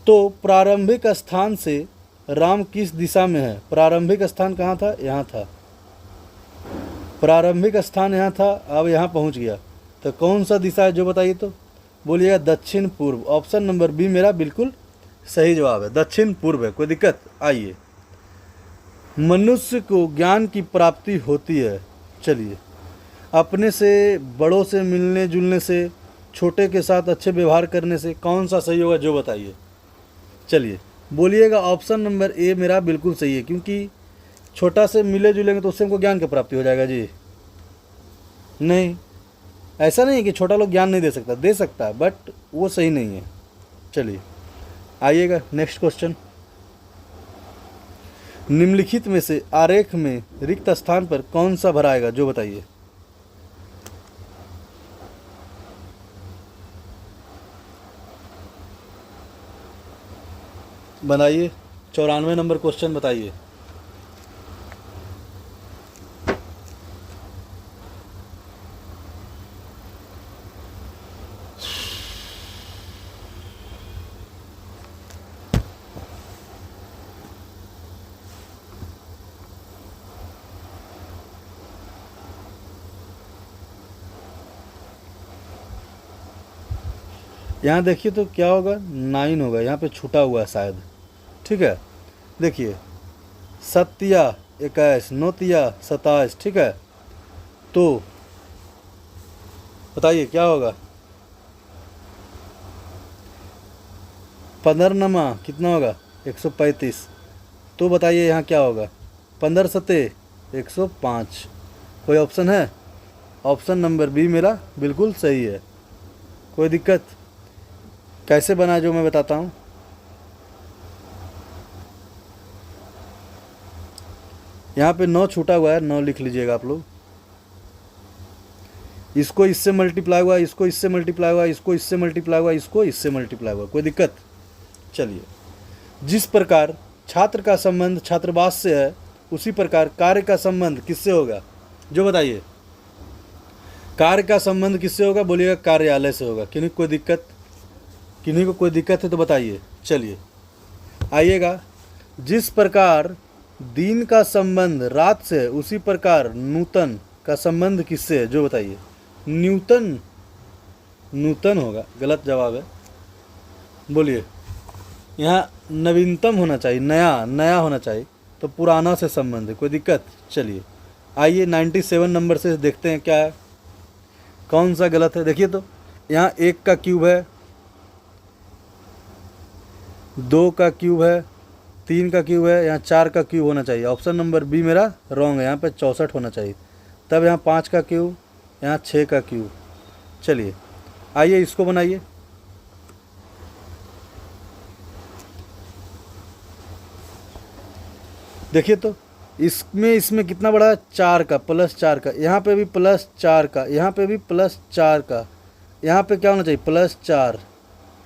तो प्रारंभिक स्थान से राम किस दिशा में है? प्रारंभिक स्थान कहाँ था? यहाँ था। प्रारंभिक स्थान यहाँ था, अब यहाँ पहुँच गया। तो कौन सा दिशा है जो बताइए तो? बोलिएगा दक्षिण पूर्व। ऑप्शन नंबर बी मेरा बिल्कुल सही जवाब है, दक्षिण पूर्व है। कोई दिक्कत? आइए, मनुष्य को ज्ञान की प्राप्ति होती है। चलिए, अपने से बड़ों से मिलने जुलने से, छोटे के साथ अच्छे व्यवहार करने से। कौन सा सही होगा जो बताइए? चलिए, बोलिएगा ऑप्शन नंबर ए मेरा बिल्कुल सही है, क्योंकि छोटा से मिले जुलेंगे तो उससे हमको ज्ञान की प्राप्ति हो जाएगा जी। नहीं, ऐसा नहीं है कि छोटा लोग ज्ञान नहीं दे सकता, दे सकता है, बट वो सही नहीं है। चलिए, आइएगा नेक्स्ट क्वेश्चन। निम्नलिखित में से आरेख में रिक्त स्थान पर कौन सा भराएगा जो बताइए? बनाइए, 94 नंबर क्वेश्चन बताइए। यहाँ देखिए तो क्या होगा? 9 होगा, यहाँ पे छूटा हुआ है शायद, ठीक है। देखिए, सत्या 21, नौतिया 27, ठीक है। तो बताइए क्या होगा? पंद्रमा कितना होगा? 135। तो बताइए यहाँ क्या होगा? 15 सते 105। कोई ऑप्शन है? ऑप्शन नंबर बी मेरा बिल्कुल सही है। कोई दिक्कत? कैसे बना जो मैं बताता हूँ। यहाँ पे 9 छूटा हुआ है, 9 लिख लीजिएगा आप लोग। इसको इससे मल्टीप्लाई हुआ, इसको इससे मल्टीप्लाई हुआ, इसको इससे मल्टीप्लाई हुआ, इसको इससे मल्टीप्लाई हुआ। कोई दिक्कत? चलिए, जिस प्रकार छात्र का संबंध छात्रावास से है, उसी प्रकार कार्य का संबंध किससे होगा जो बताइए? कार्य का संबंध किससे होगा? बोलिएगा कार्यालय से होगा। किन्हीं को कोई दिक्कत? किन्हीं को कोई दिक्कत है तो बताइए। चलिए, आइएगा, जिस प्रकार दिन का संबंध रात से है, उसी प्रकार नूतन का संबंध किससे है जो बताइए? न्यूटन, नूतन होगा, गलत जवाब है। बोलिए, यहाँ नवीनतम होना चाहिए, नया नया होना चाहिए, तो पुराना से संबंध है। कोई दिक्कत? चलिए, आइए 97 नंबर से देखते हैं क्या है, कौन सा गलत है। देखिए तो, यहाँ 1 का क्यूब है, 2 का क्यूब है, 3 का क्यूब है, यहाँ 4 का क्यूब होना चाहिए। ऑप्शन नंबर बी मेरा रॉन्ग है, यहाँ पे 64 होना चाहिए। तब यहाँ 5 का क्यूब, यहाँ 6 का क्यूब। चलिए, आइए इसको बनाइए। देखिए तो, इसमें कितना बड़ा है? 4 का, प्लस 4 का, यहाँ पे भी प्लस 4 का, यहाँ पे भी प्लस 4 का, यहाँ पे क्या होना चाहिए? प्लस 4।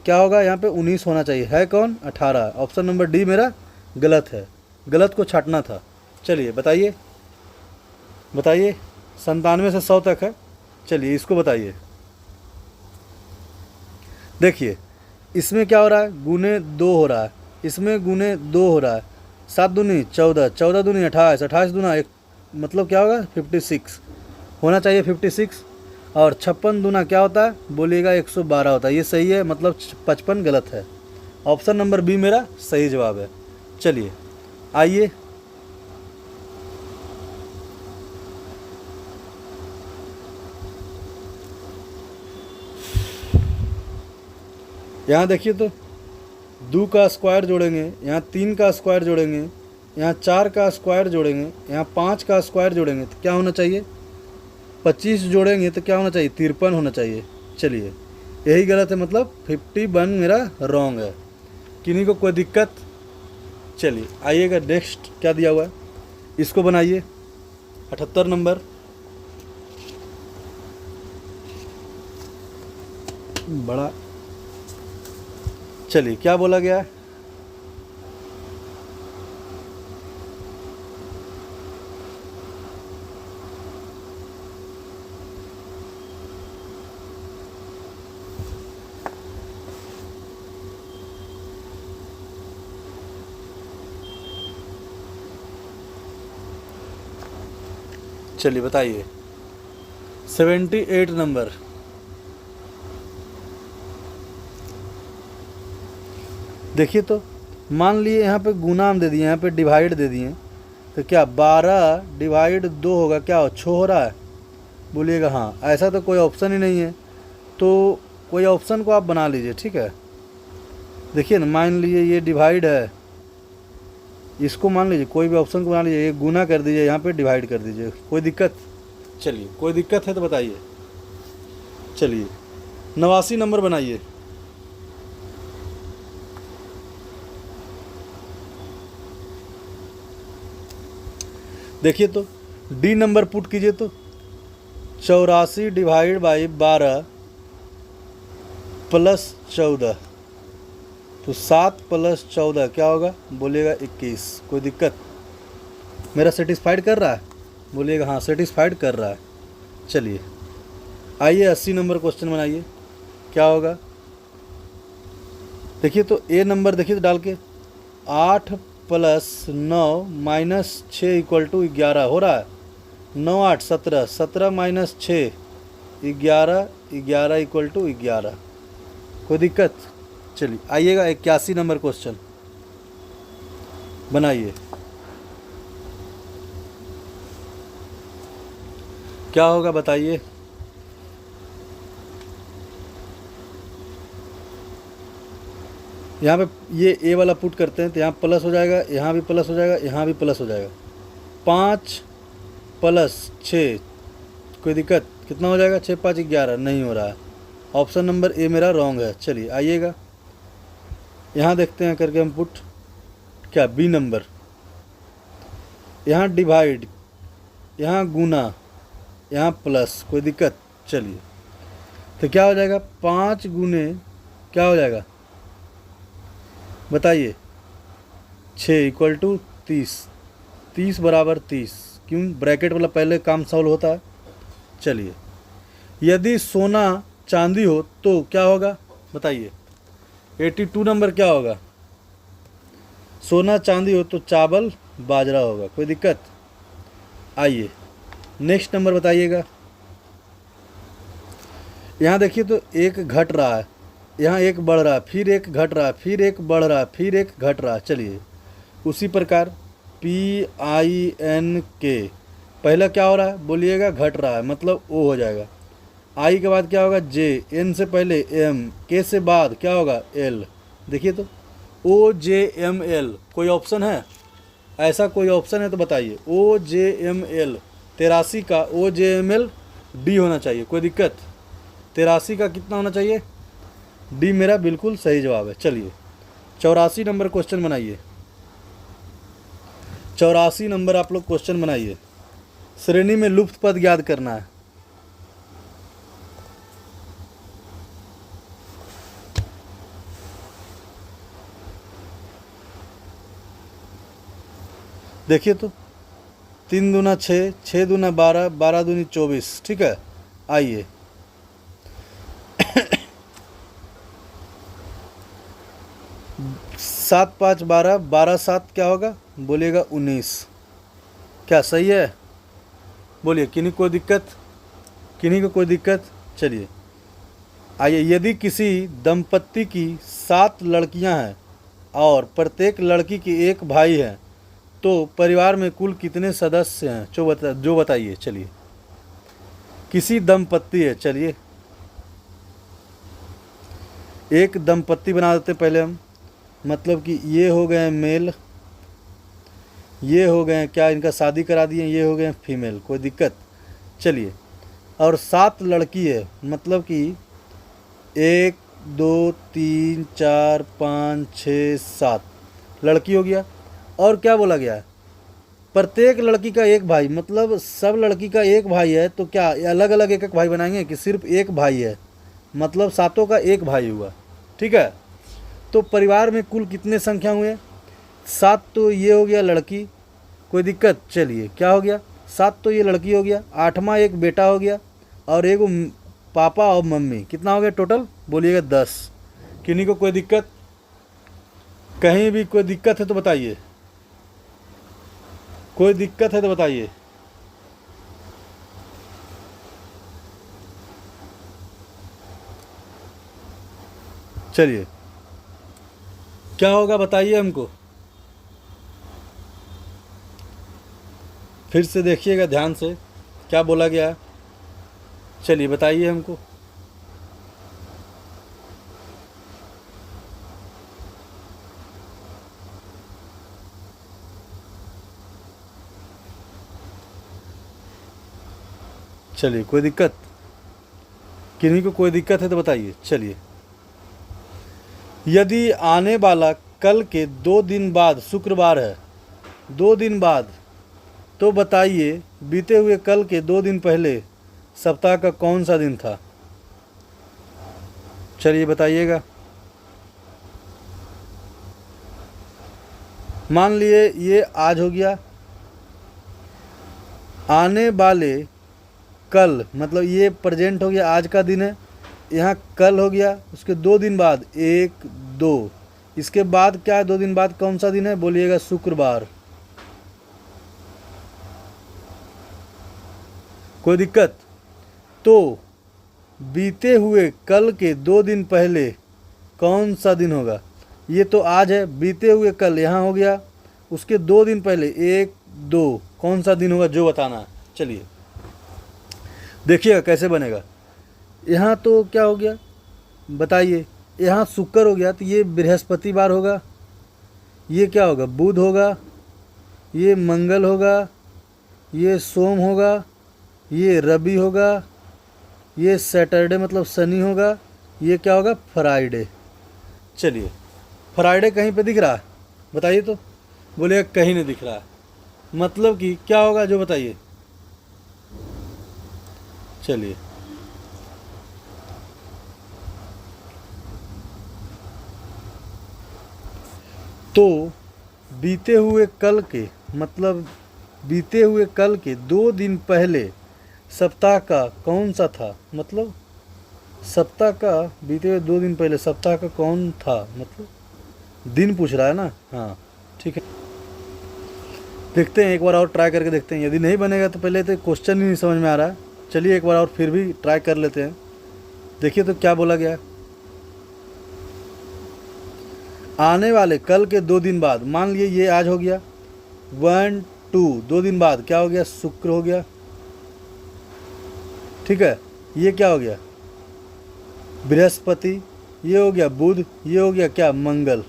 क्या होगा? यहाँ पे 19 होना चाहिए। है कौन? 18। ऑप्शन नंबर डी मेरा गलत है, गलत को छाटना था। चलिए बताइए, बताइए, 97 से 100 तक है। चलिए इसको बताइए। देखिए, इसमें क्या हो रहा है? गुने 2 हो रहा है, इसमें गुने 2 हो रहा है। 7 दूनी 14, 14 दूनी 28, 28 दूना 1, मतलब क्या होगा? 56 होना चाहिए, 56। और 56 दूना क्या होता है? बोलिएगा 112 होता है। ये सही है, मतलब 55 गलत है। ऑप्शन नंबर बी मेरा सही जवाब है। चलिए आइए, यहाँ देखिए तो 2 का स्क्वायर जोड़ेंगे, यहाँ 3 का स्क्वायर जोड़ेंगे, यहाँ 4 का स्क्वायर जोड़ेंगे, यहाँ 5 का स्क्वायर जोड़ेंगे तो क्या होना चाहिए? 25 जोड़ेंगे तो क्या होना चाहिए? 53 होना चाहिए। चलिए यही गलत है, मतलब 51 मेरा रॉन्ग है। किन्हीं को कोई दिक्कत? चलिए आइएगा नेक्स्ट क्या दिया हुआ है, इसको बनाइए। 78 नंबर, बड़ा, चलिए क्या बोला गया है? चलिए बताइए। 78 नंबर, देखिए तो मान लिए यहाँ पे गुना हम दे दिए, यहाँ पे डिवाइड दे दिए, तो क्या 12 डिवाइड 2 होगा, क्या हो 6 हो रहा है? बोलिएगा हाँ। ऐसा तो कोई ऑप्शन ही नहीं है, तो कोई ऑप्शन को आप बना लीजिए, ठीक है। देखिए ना, मान लीजिए ये डिवाइड है, इसको मान लीजिए कोई भी ऑप्शन को बना लीजिए, ये गुना कर दीजिए, यहाँ पे डिवाइड कर दीजिए, कोई दिक्कत? चलिए कोई दिक्कत है तो बताइए। चलिए 89 नंबर बनाइए। देखिए तो डी नंबर पुट कीजिए तो 84 डिवाइड बाई 12 प्लस 14, तो 7 प्लस 14 क्या होगा? बोलिएगा 21। कोई दिक्कत? मेरा सेटिस्फाइड कर रहा है? बोलिएगा हाँ सेटिस्फाइड कर रहा है। चलिए आइए 80 नंबर क्वेश्चन बनाइए, क्या होगा? देखिए तो ए नंबर देखिए तो डाल के 8 प्लस 9 माइनस 6 इक्वल टू 11 हो रहा है। 9 8 17, 17 माइनस 6 11, 11 इक्वल टू 11। कोई दिक्कत? चलिए आइएगा 81 नंबर क्वेश्चन बनाइए, क्या होगा बताइए। यहाँ पे ये ए वाला पुट करते हैं तो यहाँ प्लस हो जाएगा, यहाँ भी प्लस हो जाएगा, यहाँ भी प्लस हो जाएगा। 5 प्लस 6, कोई दिक्कत? कितना हो जाएगा? 6 5 11, नहीं हो रहा है। ऑप्शन नंबर ए मेरा रॉन्ग है। चलिए आइएगा यहाँ देखते हैं करके हम पुट, क्या बी नंबर, यहाँ डिवाइड, यहाँ गुना, यहाँ प्लस, कोई दिक्कत? चलिए तो क्या हो जाएगा? 5 गुने क्या हो जाएगा बताइए? 6 इक्वल टू 30, 30 बराबर 30, क्यों? ब्रैकेट वाला पहले काम सॉल्व होता है। चलिए यदि सोना चांदी हो तो क्या होगा बताइए? 82 नंबर क्या होगा? सोना चांदी हो तो चावल बाजरा होगा। कोई दिक्कत? आइए नेक्स्ट नंबर बताइएगा। यहाँ देखिए तो एक घट रहा है, यहाँ एक बढ़ रहा है, फिर एक घट रहा है, फिर एक बढ़ रहा है, फिर एक घट रहा है। चलिए उसी प्रकार PINK, पहला क्या हो रहा है? बोलिएगा घट रहा है, मतलब O हो जाएगा। I के बाद क्या होगा? J, N से पहले M, K से बाद क्या होगा? L। देखिए तो OJML, कोई ऑप्शन है? ऐसा कोई ऑप्शन है तो बताइए। OJML 83 का OJML D होना चाहिए। कोई दिक्कत? 83 का कितना होना चाहिए? डी मेरा बिल्कुल सही जवाब है। चलिए 84 नंबर क्वेश्चन बनाइए। 84 नंबर आप लोग क्वेश्चन बनाइए। श्रेणी में लुप्त पद याद करना है। देखिए तो 3 दूना 6, 6 दूना 12, 12 दूनी 24, ठीक है। आइए 7 5 12, 12 7 क्या होगा? बोलिएगा 19। क्या सही है? बोलिए किन्हीं को दिक्कत? किन्हीं को कोई दिक्कत? चलिए आइए, यदि किसी दंपत्ति की 7 लड़कियां हैं और प्रत्येक लड़की की एक भाई है तो परिवार में कुल कितने सदस्य हैं? जो बताइए। चलिए किसी दंपत्ति है, चलिए एक दंपत्ति बना देते पहले हम, मतलब कि ये हो गए मेल, ये हो गए क्या, इनका शादी करा दिए, ये हो गए फीमेल, कोई दिक्कत। चलिए, और 7 लड़की है, मतलब कि 1 2 3 4 5 6 7 लड़की हो गया। और क्या बोला गया है, प्रत्येक लड़की का एक भाई, मतलब सब लड़की का एक भाई है, तो क्या अलग अलग एक एक भाई बनाएंगे कि सिर्फ एक भाई है, मतलब सातों का एक भाई हुआ। ठीक है, तो परिवार में कुल कितने संख्या हुए, 7, तो ये हो गया लड़की, कोई दिक्कत। चलिए, क्या हो गया, 7 तो ये लड़की हो गया, 8वां एक बेटा हो गया, और एक पापा और मम्मी, कितना हो गया टोटल, बोलिएगा 10। किन्हीं को कोई दिक्कत, कहीं भी कोई दिक्कत है तो बताइए, कोई दिक्कत है तो बताइए। चलिए, क्या होगा बताइए हमको, फिर से देखिएगा ध्यान से क्या बोला गया है। चलिए बताइए हमको। चलिए, कोई दिक्कत, किन्हीं को कोई दिक्कत है तो बताइए। चलिए, यदि आने वाला कल के 2 दिन बाद शुक्रवार है, 2 दिन बाद, तो बताइए बीते हुए कल के 2 दिन पहले सप्ताह का कौन सा दिन था। चलिए बताइएगा। मान लिए ये आज हो गया, आने वाले कल, मतलब ये प्रेजेंट हो गया, आज का दिन है, यहाँ कल हो गया, उसके 2 दिन बाद 1 2, इसके बाद क्या है, 2 दिन बाद कौन सा दिन है, बोलिएगा शुक्रवार। कोई दिक्कत, तो बीते हुए कल के 2 दिन पहले कौन सा दिन होगा, ये तो आज है, बीते हुए कल यहाँ हो गया, उसके 2 दिन पहले 1 2 कौन सा दिन होगा, जो बताना है। चलिए देखिएगा कैसे बनेगा। यहाँ तो क्या हो गया बताइए, यहाँ शुक्र हो गया, तो ये बृहस्पतिवार होगा, ये क्या होगा, बुध होगा, ये मंगल होगा, ये सोम होगा, ये रवि होगा, ये सैटरडे मतलब शनि होगा, ये क्या होगा, फ्राइडे। चलिए, फ्राइडे कहीं पे दिख रहा है, बताइए तो, बोलिएगा कहीं नहीं दिख रहा है, मतलब कि क्या होगा जो बताइए। चलिए, तो बीते हुए कल के, मतलब बीते हुए कल के 2 दिन पहले सप्ताह का कौन सा था, मतलब सप्ताह का बीते हुए 2 दिन पहले सप्ताह का कौन था, मतलब दिन पूछ रहा है ना। हाँ ठीक है, देखते हैं एक बार और ट्राई करके देखते हैं, यदि नहीं बनेगा तो पहले तो क्वेश्चन ही नहीं समझ में आ रहा है। चलिए एक बार और फिर भी ट्राई कर लेते हैं, देखिए तो क्या बोला गया है। आने वाले कल के 2 दिन बाद, मान लिए ये आज हो गया, 1 2, 2 दिन बाद क्या हो गया, शुक्र हो गया। ठीक है, ये क्या हो गया, बृहस्पति, ये हो गया बुध, ये हो गया क्या, मंगल।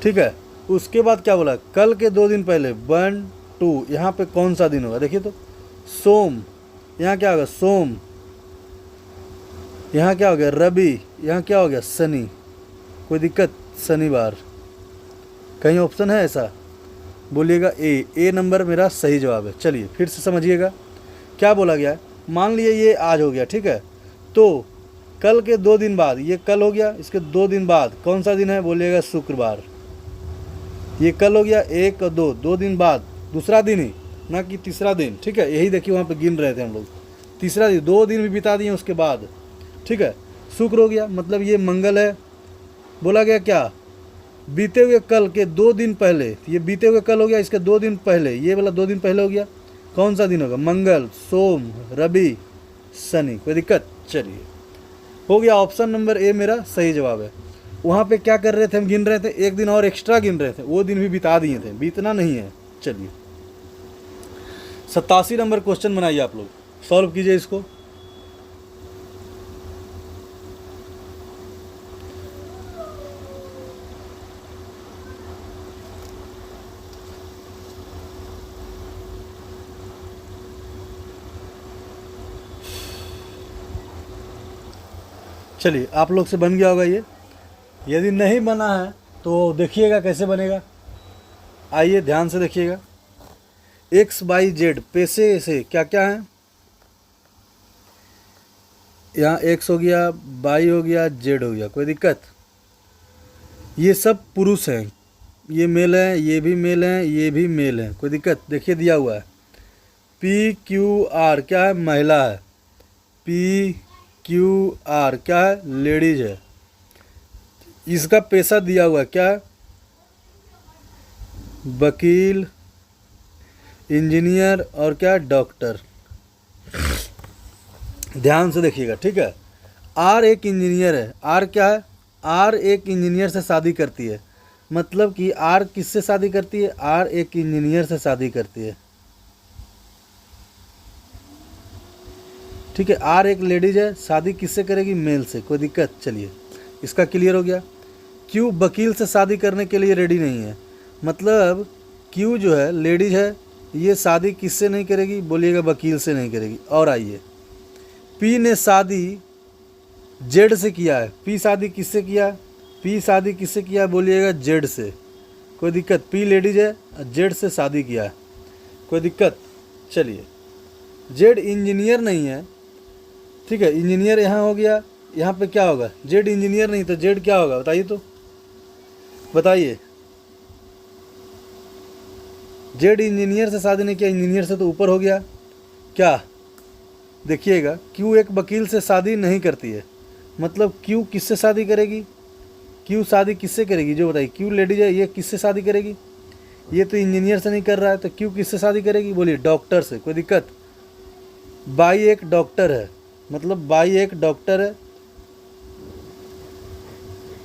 ठीक है, उसके बाद क्या बोला, कल के 2 दिन पहले 1 2, यहाँ पे कौन सा दिन होगा, देखिए तो, सोम, यहाँ क्या होगा, सोम, यहाँ क्या हो गया, रवि, यहाँ क्या हो गया, शनि। कोई दिक्कत, शनिवार। कहीं ऑप्शन है ऐसा, बोलिएगा ए नंबर मेरा सही जवाब है। चलिए फिर से समझिएगा क्या बोला गया है। मान लिए ये आज हो गया, ठीक है, तो कल के 2 दिन बाद, ये कल हो गया, इसके 2 दिन बाद कौन सा दिन है, बोलिएगा शुक्रवार। ये कल हो गया 1 और 2, 2 दिन बाद दूसरा दिन ही, ना कि तीसरा दिन। ठीक है, यही देखिए वहाँ पे गिन रहे थे हम लोग, तीसरा दिन, 2 दिन भी बिता दिए उसके बाद। ठीक है, शुक्र हो गया, मतलब ये मंगल है। बोला गया क्या, बीते हुए कल के 2 दिन पहले, ये बीते हुए कल हो गया, इसके 2 दिन पहले, ये वाला 2 दिन पहले हो गया, कौन सा दिन होगा, मंगल, सोम, रवि, शनि। कोई दिक्कत, चलिए हो गया, ऑप्शन नंबर ए मेरा सही जवाब है। वहाँ पे क्या कर रहे थे, हम गिन रहे थे, एक दिन और एक्स्ट्रा गिन रहे थे, वो दिन भी बिता दिए थे, बीतना नहीं है। चलिए 87 नंबर क्वेश्चन बनाइए आप लोग, सॉल्व कीजिए इसको। चलिए आप लोग से बन गया होगा ये। यदि नहीं बना है तो देखिएगा कैसे बनेगा। आइए ध्यान से देखिएगा। एक्स बाई जेड पैसे से क्या क्या है, यहाँ एक्स हो गया, बाई हो गया, जेड हो गया, कोई दिक्कत। ये सब पुरुष हैं, ये मेल हैं, ये भी मेल हैं, ये भी मेल हैं, कोई दिक्कत। देखिए दिया हुआ है पी क्यू आर क्या है, महिला है। पी क्यू आर क्या है, लेडीज है। इसका पेशा दिया हुआ है क्या है, वकील, इंजीनियर और क्या है, डॉक्टर। ध्यान से देखिएगा, ठीक है। आर एक इंजीनियर है। आर क्या है, आर एक इंजीनियर से शादी करती है। मतलब कि आर किससे शादी करती है, आर एक इंजीनियर से शादी करती है, ठीक है। आर एक लेडीज है, शादी किससे करेगी, मेल से, कोई दिक्कत। चलिए इसका क्लियर हो गया। क्यू वकील से शादी करने के लिए रेडी नहीं है। मतलब क्यू जो है लेडीज है, ये शादी किससे नहीं करेगी, बोलिएगा वकील से नहीं करेगी। और आइए पी ने शादी जेड से किया है। पी शादी किससे किया, पी शादी किससे किया, बोलिएगा जेड से, कोई दिक्कत। पी लेडीज है, जेड से शादी किया है, कोई दिक्कत। चलिए जेड इंजीनियर नहीं है, ठीक है। इंजीनियर यहाँ हो गया, यहाँ पे क्या होगा, जेड इंजीनियर नहीं तो जेड क्या होगा, बताइए तो, बताइए। जेड इंजीनियर से शादी नहीं किया, इंजीनियर से तो ऊपर हो गया क्या। देखिएगा क्यू एक वकील से शादी नहीं करती है। मतलब क्यू किससे शादी करेगी, क्यू शादी किससे करेगी, जो बताइए। क्यू लेडीज है, ये किससे शादी करेगी, ये तो इंजीनियर से नहीं कर रहा है, तो क्यू किससे शादी करेगी, बोलिए डॉक्टर से, कोई दिक्कत। बाई एक डॉक्टर है, मतलब बाई एक डॉक्टर है,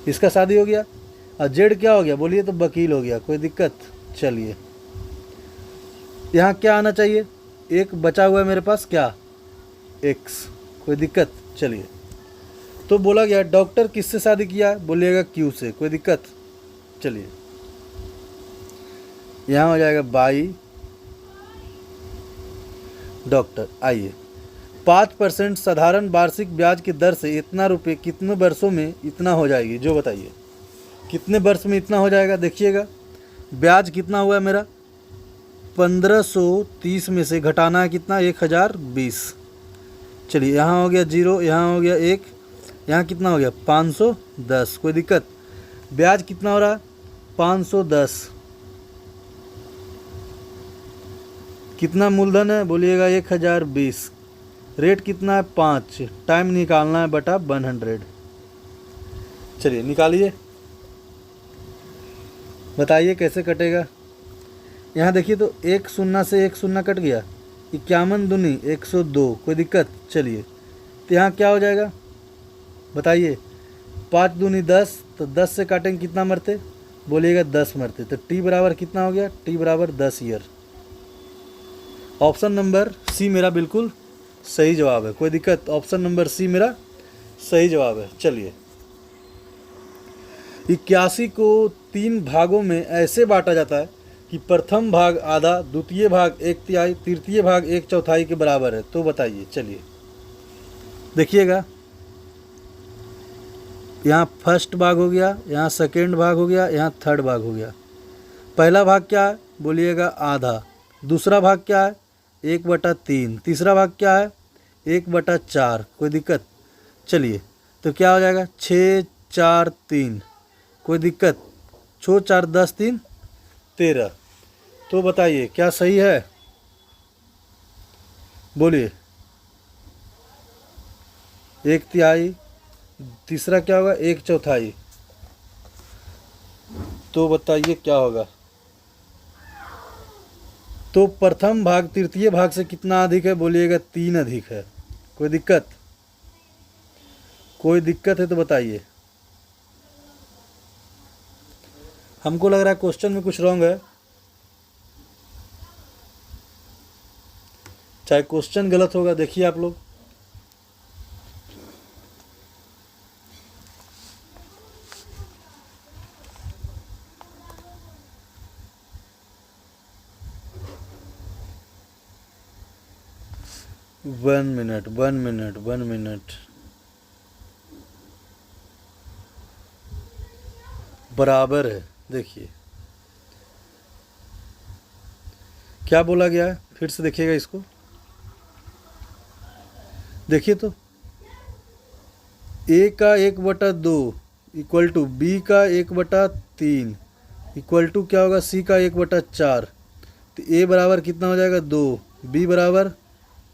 इसका शादी हो गया। और जेड क्या हो गया, बोलिए तो वकील हो गया, कोई दिक्कत। चलिए यहाँ क्या आना चाहिए, एक बचा हुआ है मेरे पास क्या, एक्स, कोई दिक्कत। चलिए तो बोला गया डॉक्टर किससे शादी किया, बोलिएगा क्यू से, कोई दिक्कत। चलिए यहाँ हो जाएगा बाई डॉक्टर। आइए 5% साधारण वार्षिक ब्याज की दर से इतना रुपये कितने वर्षों में इतना हो जाएगी, जो बताइए। कितने वर्ष में इतना हो जाएगा, देखिएगा। ब्याज कितना हुआ है मेरा, 1530 में से घटाना है कितना, 1020। चलिए यहाँ हो गया 0, यहाँ हो गया 1, यहाँ कितना हो गया 510, कोई दिक्कत। ब्याज कितना हो रहा है 510। कितना मूलधन है, बोलिएगा 1020। रेट कितना है 5, टाइम निकालना है बटा 100। चलिए निकालिए, बताइए कैसे कटेगा। यहाँ देखिए तो एक शून्य से एक शून्य कट गया, 51 दूनी 102, कोई दिक्कत। चलिए तो यहाँ क्या हो जाएगा, बताइए। 5 दूनी 10, तो 10 से काटेंगे कितना मरते, बोलिएगा 10 मरते। तो टी बराबर कितना हो गया, टी बराबर 10 ईयर। ऑप्शन नंबर सी मेरा बिल्कुल सही जवाब है, कोई दिक्कत। ऑप्शन नंबर सी मेरा सही जवाब है। चलिए 81 को 3 भागों में ऐसे बांटा जाता है कि प्रथम भाग आधा, द्वितीय भाग 1/3, तृतीय भाग 1/4 के बराबर है, तो बताइए। चलिए देखिएगा, यहाँ फर्स्ट भाग हो गया, यहाँ सेकेंड भाग हो गया, यहाँ थर्ड भाग हो गया। पहला भाग क्या है, बोलिएगा आधा। दूसरा भाग क्या है 1/3। तीसरा भाग क्या है 1/4, कोई दिक्कत। चलिए तो क्या हो जाएगा 6 4 3, कोई दिक्कत। 6 4 10 3 13। तो बताइए क्या सही है, बोलिए। 1/3, तीसरा क्या होगा 1/4। तो बताइए क्या होगा। तो प्रथम भाग तृतीय भाग से कितना अधिक है, बोलिएगा 3 अधिक है, कोई दिक्कत। कोई दिक्कत है तो बताइए। हमको लग रहा है क्वेश्चन में कुछ रॉन्ग है, चाहे क्वेश्चन गलत होगा, देखिए आप लोग। One minute. बराबर है। देखिए क्या बोला गया है, फिर से देखिएगा इसको। देखिए तो ए का 1/2 इक्वल टू बी का 1/3 इक्वल टू क्या होगा, सी का 1/4। तो ए बराबर कितना हो जाएगा 2, बी बराबर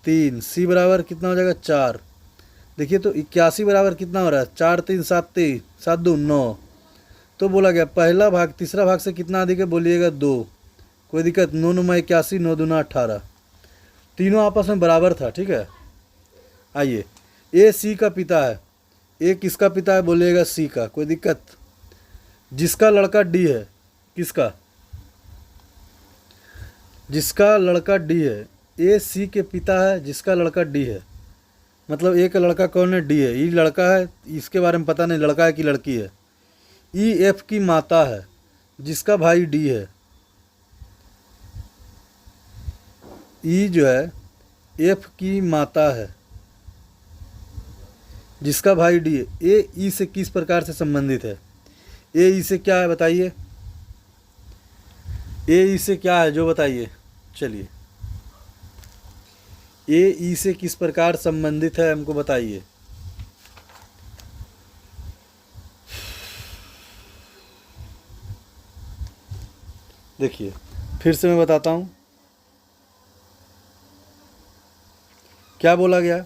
3, सी बराबर कितना हो जाएगा 4। देखिए तो 81 बराबर कितना हो रहा है, 4 3 7 3 7 2 9। तो बोला गया पहला भाग तीसरा भाग से कितना अधिक है, बोलिएगा 2। कोई दिक्कत, 9 9 81, 9 दूना 18, तीनों आपस में बराबर था। ठीक है, आइए ए सी का पिता है, ए किसका पिता है, बोलिएगा सी का। कोई दिक्कत, जिसका लड़का डी है, किसका, जिसका लड़का डी है, ए सी के पिता है जिसका लड़का डी है, मतलब ए का लड़का कौन है, डी है। ये लड़का है, इसके बारे में पता नहीं लड़का है कि लड़की है। ई एफ की माता है जिसका भाई डी है, ई जो है एफ की माता है जिसका भाई डी है। ए ई से किस प्रकार से संबंधित है, ए ई से क्या है बताइए, ए ई से क्या है जो बताइए। चलिए ए ई से किस प्रकार संबंधित है हमको बताइए। देखिए फिर से मैं बताता हूँ क्या बोला गया।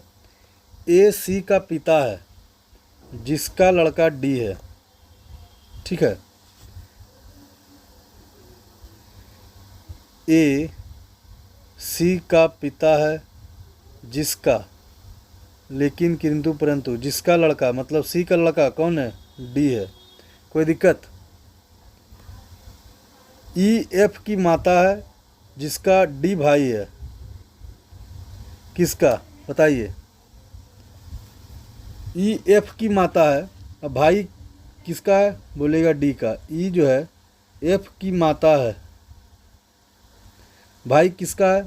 ए सी का पिता है जिसका लड़का डी है, ठीक है। ए सी का पिता है जिसका, लेकिन किंतु परंतु जिसका लड़का, मतलब सी का लड़का कौन है, डी है। कोई दिक्कत। ई एफ की माता है जिसका डी भाई है, किसका बताइए। ई एफ की माता है, अब भाई किसका है, बोलेगा डी का। ई जो है एफ की माता है, भाई किसका है,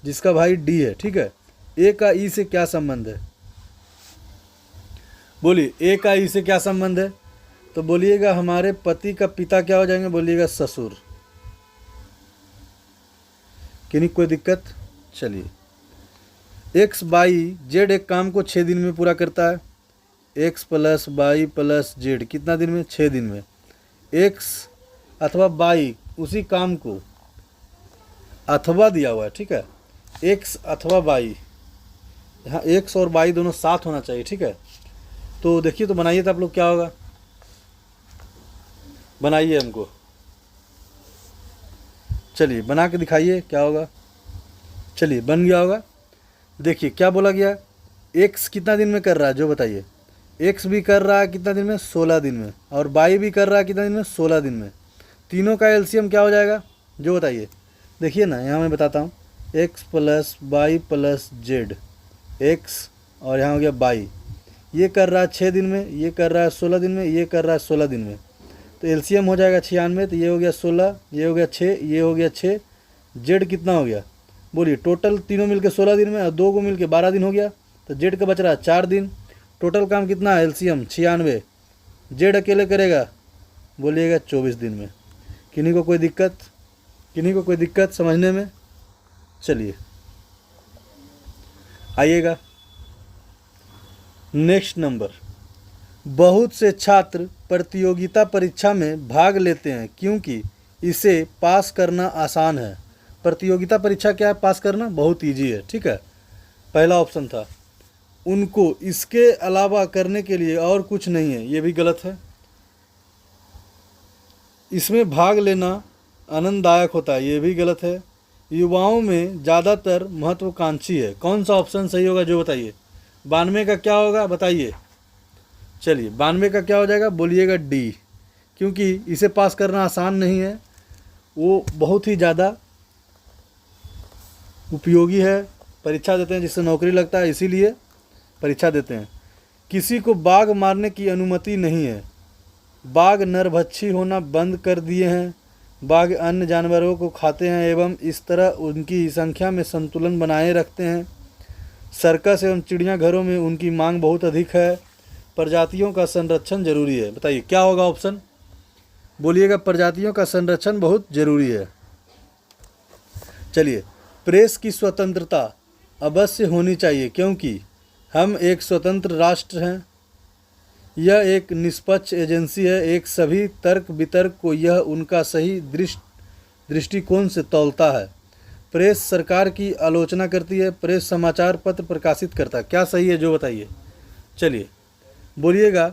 जिसका भाई डी है, ठीक है। ए का ई से क्या संबंध है, बोलिए ए का ई से क्या संबंध है। तो बोलिएगा हमारे पति का पिता क्या हो जाएंगे, बोलिएगा ससुर। कि नहीं कोई दिक्कत। चलिए एक्स बाई जेड एक काम को 6 दिन में पूरा करता है। X plus by plus Z कितना दिन में, 6 दिन में। एक्स अथवा बाई उसी काम को, अथवा दिया हुआ है, ठीक है। एक्स अथवा बाई, यहाँ एक्स और बाई दोनों साथ होना चाहिए, ठीक है। तो देखिए तो बनाइए तो आप लोग क्या होगा, बनाइए हमको, चलिए बना के दिखाइए क्या होगा। चलिए बन गया होगा। देखिए क्या बोला गया, एक्स कितना दिन में कर रहा है जो बताइए। एक्स भी कर रहा है कितना दिन में, 16 दिन में, और बाई भी कर रहा है कितना दिन में, 16 दिन में। तीनों का एलसीएम क्या हो जाएगा जो बताइए। देखिए ना यहाँ मैं बताता हूँ, x plus by plus Z, x और यहाँ हो गया बाई। ये कर रहा है 6 दिन में, ये कर रहा है 16 दिन में, ये कर रहा है 16 दिन में। तो एलसीएम हो जाएगा 96। तो ये हो गया 16, ये हो गया 6, ये हो गया 6। जेड कितना हो गया बोलिए, टोटल तीनों मिलके 16 दिन में और 2 को मिलके 12 दिन हो गया। तो जेड का बच रहा है 4 दिन। टोटल काम कितना है, एलसीएम 96। जेड अकेले करेगा बोलिएगा 24 दिन में। किन्हीं को कोई दिक्कत, किन्हीं को कोई दिक्कत समझने में। चलिए आइएगा नेक्स्ट नंबर। बहुत से छात्र प्रतियोगिता परीक्षा में भाग लेते हैं क्योंकि इसे पास करना आसान है। प्रतियोगिता परीक्षा क्या है, पास करना बहुत इजी है, ठीक है। पहला ऑप्शन था। उनको इसके अलावा करने के लिए और कुछ नहीं है, ये भी गलत है। इसमें भाग लेना आनंददायक होता है, ये भी गलत है। युवाओं में ज़्यादातर महत्वाकांक्षी है। कौन सा ऑप्शन सही होगा जो बताइए। 92 का क्या होगा बताइए। चलिए 92 का क्या हो जाएगा, बोलिएगा डी, क्योंकि इसे पास करना आसान नहीं है, वो बहुत ही ज़्यादा उपयोगी है। परीक्षा देते हैं जिससे नौकरी लगता है, इसीलिए परीक्षा देते हैं। किसी को बाघ मारने की अनुमति नहीं है। बाघ नरभक्षी होना बंद कर दिए हैं। बाघ अन्य जानवरों को खाते हैं एवं इस तरह उनकी संख्या में संतुलन बनाए रखते हैं। सर्कस एवं चिड़ियाघरों में उनकी मांग बहुत अधिक है। प्रजातियों का संरक्षण जरूरी है। बताइए क्या होगा ऑप्शन। बोलिएगा प्रजातियों का संरक्षण बहुत जरूरी है। चलिए, प्रेस की स्वतंत्रता अवश्य होनी चाहिए क्योंकि हम एक स्वतंत्र राष्ट्र हैं। यह एक निष्पक्ष एजेंसी है। एक सभी तर्क वितर्क को यह उनका सही दृष्टिकोण से तौलता है। प्रेस सरकार की आलोचना करती है। प्रेस समाचार पत्र प्रकाशित करता है। क्या सही है जो बताइए। चलिए बोलिएगा,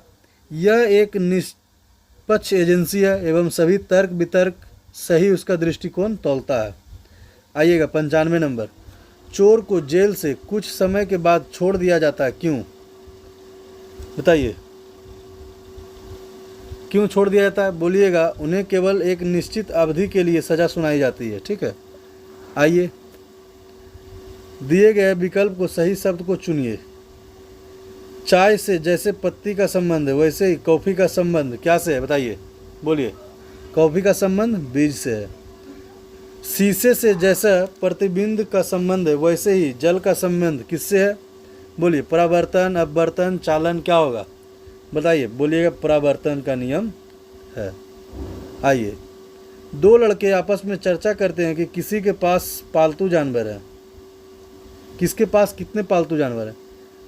यह एक निष्पक्ष एजेंसी है एवं सभी तर्क वितर्क सही उसका दृष्टिकोण तौलता है। आइएगा 95 नंबर, चोर को जेल से कुछ समय के बाद छोड़ दिया जाता है, क्यों? बताइए, क्यों छोड़ दिया जाता है? बोलिएगा, उन्हें केवल एक निश्चित अवधि के लिए सज़ा सुनाई जाती है। ठीक है, आइए दिए गए विकल्प को सही शब्द को चुनिए। चाय से जैसे पत्ती का संबंध है वैसे ही कॉफ़ी का संबंध क्या से है? बताइए, बोलिए। कॉफ़ी का संबंध बीज से है। शीशे से जैसा प्रतिबिंब का संबंध है वैसे ही जल का संबंध किससे है? बोलिए, परावर्तन, अपवर्तन, चालन, क्या होगा? बताइए, बोलिएगा परावर्तन का नियम है। आइए, दो लड़के आपस में चर्चा करते हैं कि किसी के पास पालतू जानवर है। किसके पास कितने पालतू जानवर हैं?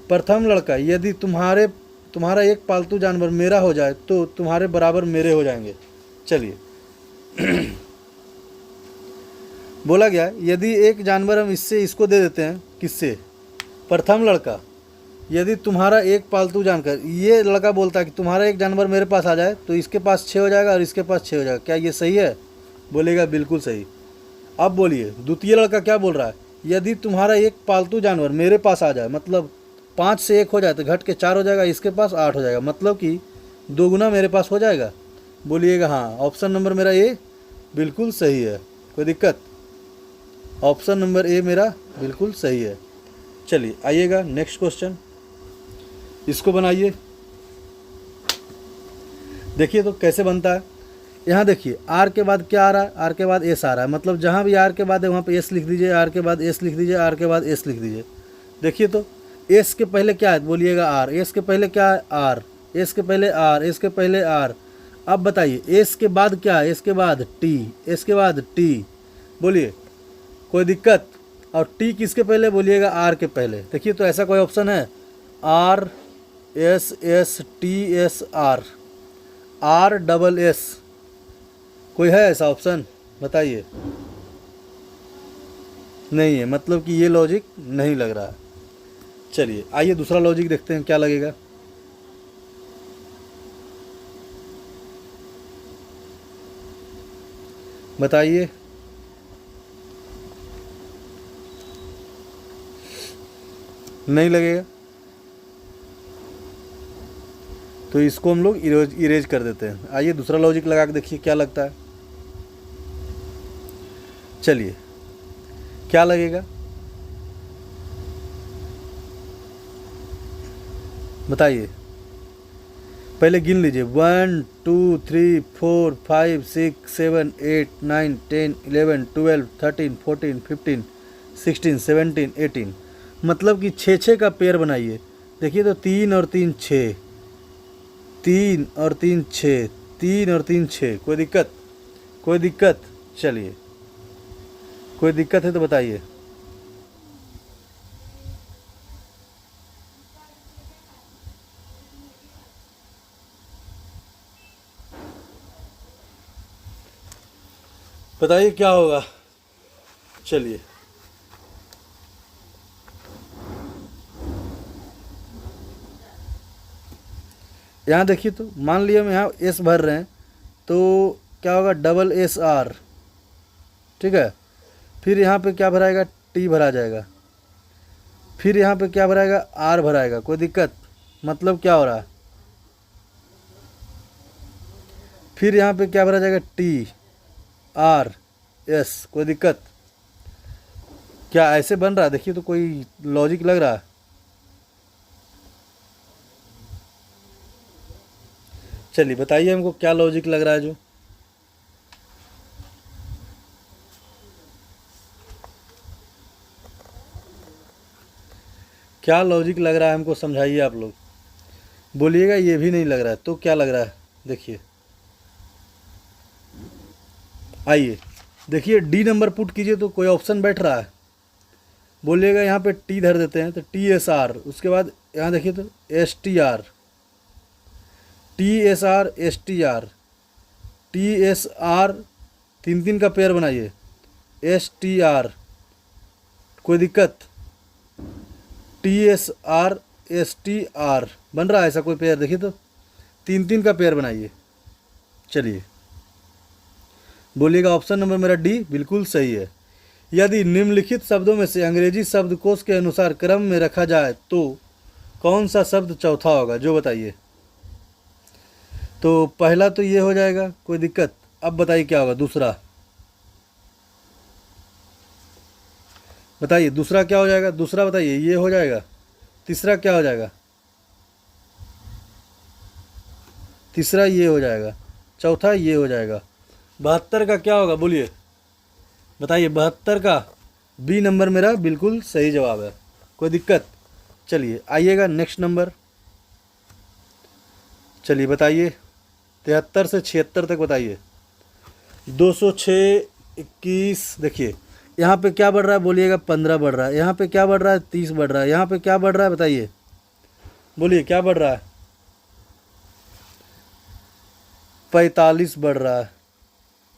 प्रथम लड़का, यदि तुम्हारा एक पालतू जानवर मेरा हो जाए तो तुम्हारे बराबर मेरे हो जाएंगे। चलिए बोला गया, यदि एक जानवर हम इसको दे देते हैं, किससे? प्रथम लड़का, यदि तुम्हारा एक पालतू जानवर, ये लड़का बोलता है कि तुम्हारा एक जानवर मेरे पास आ जाए तो इसके पास 6 हो जाएगा और इसके पास 6 हो जाएगा। क्या ये सही है? बोलेगा बिल्कुल सही। अब बोलिए, द्वितीय लड़का क्या बोल रहा है? यदि तुम्हारा एक पालतू जानवर मेरे पास आ जाए, मतलब 5 से 1 हो जाए तो घट के 4 हो जाएगा, इसके पास 8 हो जाएगा, मतलब कि 2 गुना मेरे पास हो जाएगा। बोलिएगा हाँ, ऑप्शन नंबर मेरा ए बिल्कुल सही है। कोई दिक्कत? ऑप्शन नंबर ए मेरा बिल्कुल सही है। चलिए आइएगा नेक्स्ट क्वेश्चन, इसको बनाइए। देखिए तो कैसे बनता है। यहाँ देखिए, आर के बाद क्या आ रहा है? आर के बाद एस आ रहा है, मतलब जहाँ भी आर के बाद है वहाँ पे एस लिख दीजिए, आर के बाद एस लिख दीजिए, आर के बाद एस लिख दीजिए। देखिए तो एस के पहले क्या है? बोलिएगा आर। एस के पहले क्या है? आर। एस के पहले आर, एस के पहले आर। अब बताइए एस के बाद क्या है? एस के बाद टी, एस के बाद टी। बोलिए, कोई दिक्कत? और टी किसके पहले? बोलिएगा आर के पहले। देखिए तो ऐसा कोई ऑप्शन है? R S S T S R, R double S, कोई है ऐसा ऑप्शन? बताइए। नहीं है, मतलब कि ये लॉजिक नहीं लग रहा है। चलिए आइए दूसरा लॉजिक देखते हैं क्या लगेगा। बताइए। नहीं लगेगा तो इसको हम लोग इरेज कर देते हैं। आइए दूसरा लॉजिक लगा के देखिए क्या लगता है। चलिए, क्या लगेगा? बताइए, पहले गिन लीजिए। 1 2 3 4 5 6 7 8 9 10 11 12 13 14 15 16 17 18, मतलब कि 6 का पेयर बनाइए। देखिए तो 3 और 3 6, 3 और 3 6, 3 और 3 6। कोई दिक्कत? कोई दिक्कत? चलिए, कोई दिक्कत है तो बताइए। बताइए क्या होगा। चलिए, यहाँ देखिए तो मान लिया हम यहाँ एस भर रहे हैं तो क्या होगा? Double S R. ठीक है, फिर यहाँ पे क्या भराएगा? टी भरा जाएगा। फिर यहाँ पे क्या भराएगा? आर भराएगा। कोई दिक्कत? मतलब क्या हो रहा है? फिर यहाँ पे क्या भरा जाएगा? T R S. कोई दिक्कत? क्या ऐसे बन रहा है? देखिए तो कोई लॉजिक लग रहा है? चलिए बताइए हमको क्या लॉजिक लग रहा है जो। क्या लॉजिक लग रहा है हमको, समझाइए आप लोग। बोलिएगा ये भी नहीं लग रहा है तो क्या लग रहा है? देखिए, आइए देखिए डी नंबर पुट कीजिए तो कोई ऑप्शन बैठ रहा है, बोलिएगा यहाँ पे टी धर देते हैं तो TSR, उसके बाद यहाँ देखिए तो STR, TSR STR, TSR, तीन तीन का पेयर बनाइए, STR, कोई दिक्कत, TSR STR बन रहा है ऐसा कोई पेयर, देखिए तो तीन तीन का पेयर बनाइए। चलिए बोलिएगा ऑप्शन नंबर मेरा डी बिल्कुल सही है। यदि निम्नलिखित शब्दों में से अंग्रेजी शब्दकोश के अनुसार क्रम में रखा जाए तो कौन सा शब्द चौथा होगा, जो बताइए। तो पहला तो ये हो जाएगा, कोई दिक्कत। अब बताइए क्या होगा दूसरा, बताइए दूसरा क्या हो जाएगा, दूसरा बताइए, ये हो जाएगा। तीसरा क्या हो जाएगा, तीसरा ये हो जाएगा। चौथा ये हो जाएगा। 72 का क्या होगा बोलिए, बताइए। 72 का बी नंबर मेरा बिल्कुल सही जवाब है, कोई दिक्कत। चलिए आइएगा नेक्स्ट नंबर, चलिए बताइए 73 से 76 तक बताइए। 206, 21, देखिए यहाँ पे क्या बढ़ रहा है बोलिएगा, 15 बढ़ रहा है। यहाँ पे क्या बढ़ रहा है, 30 बढ़ रहा है। यहाँ पे क्या बढ़ रहा है बताइए, बोलिए क्या बढ़ रहा है, 45 बढ़ रहा है।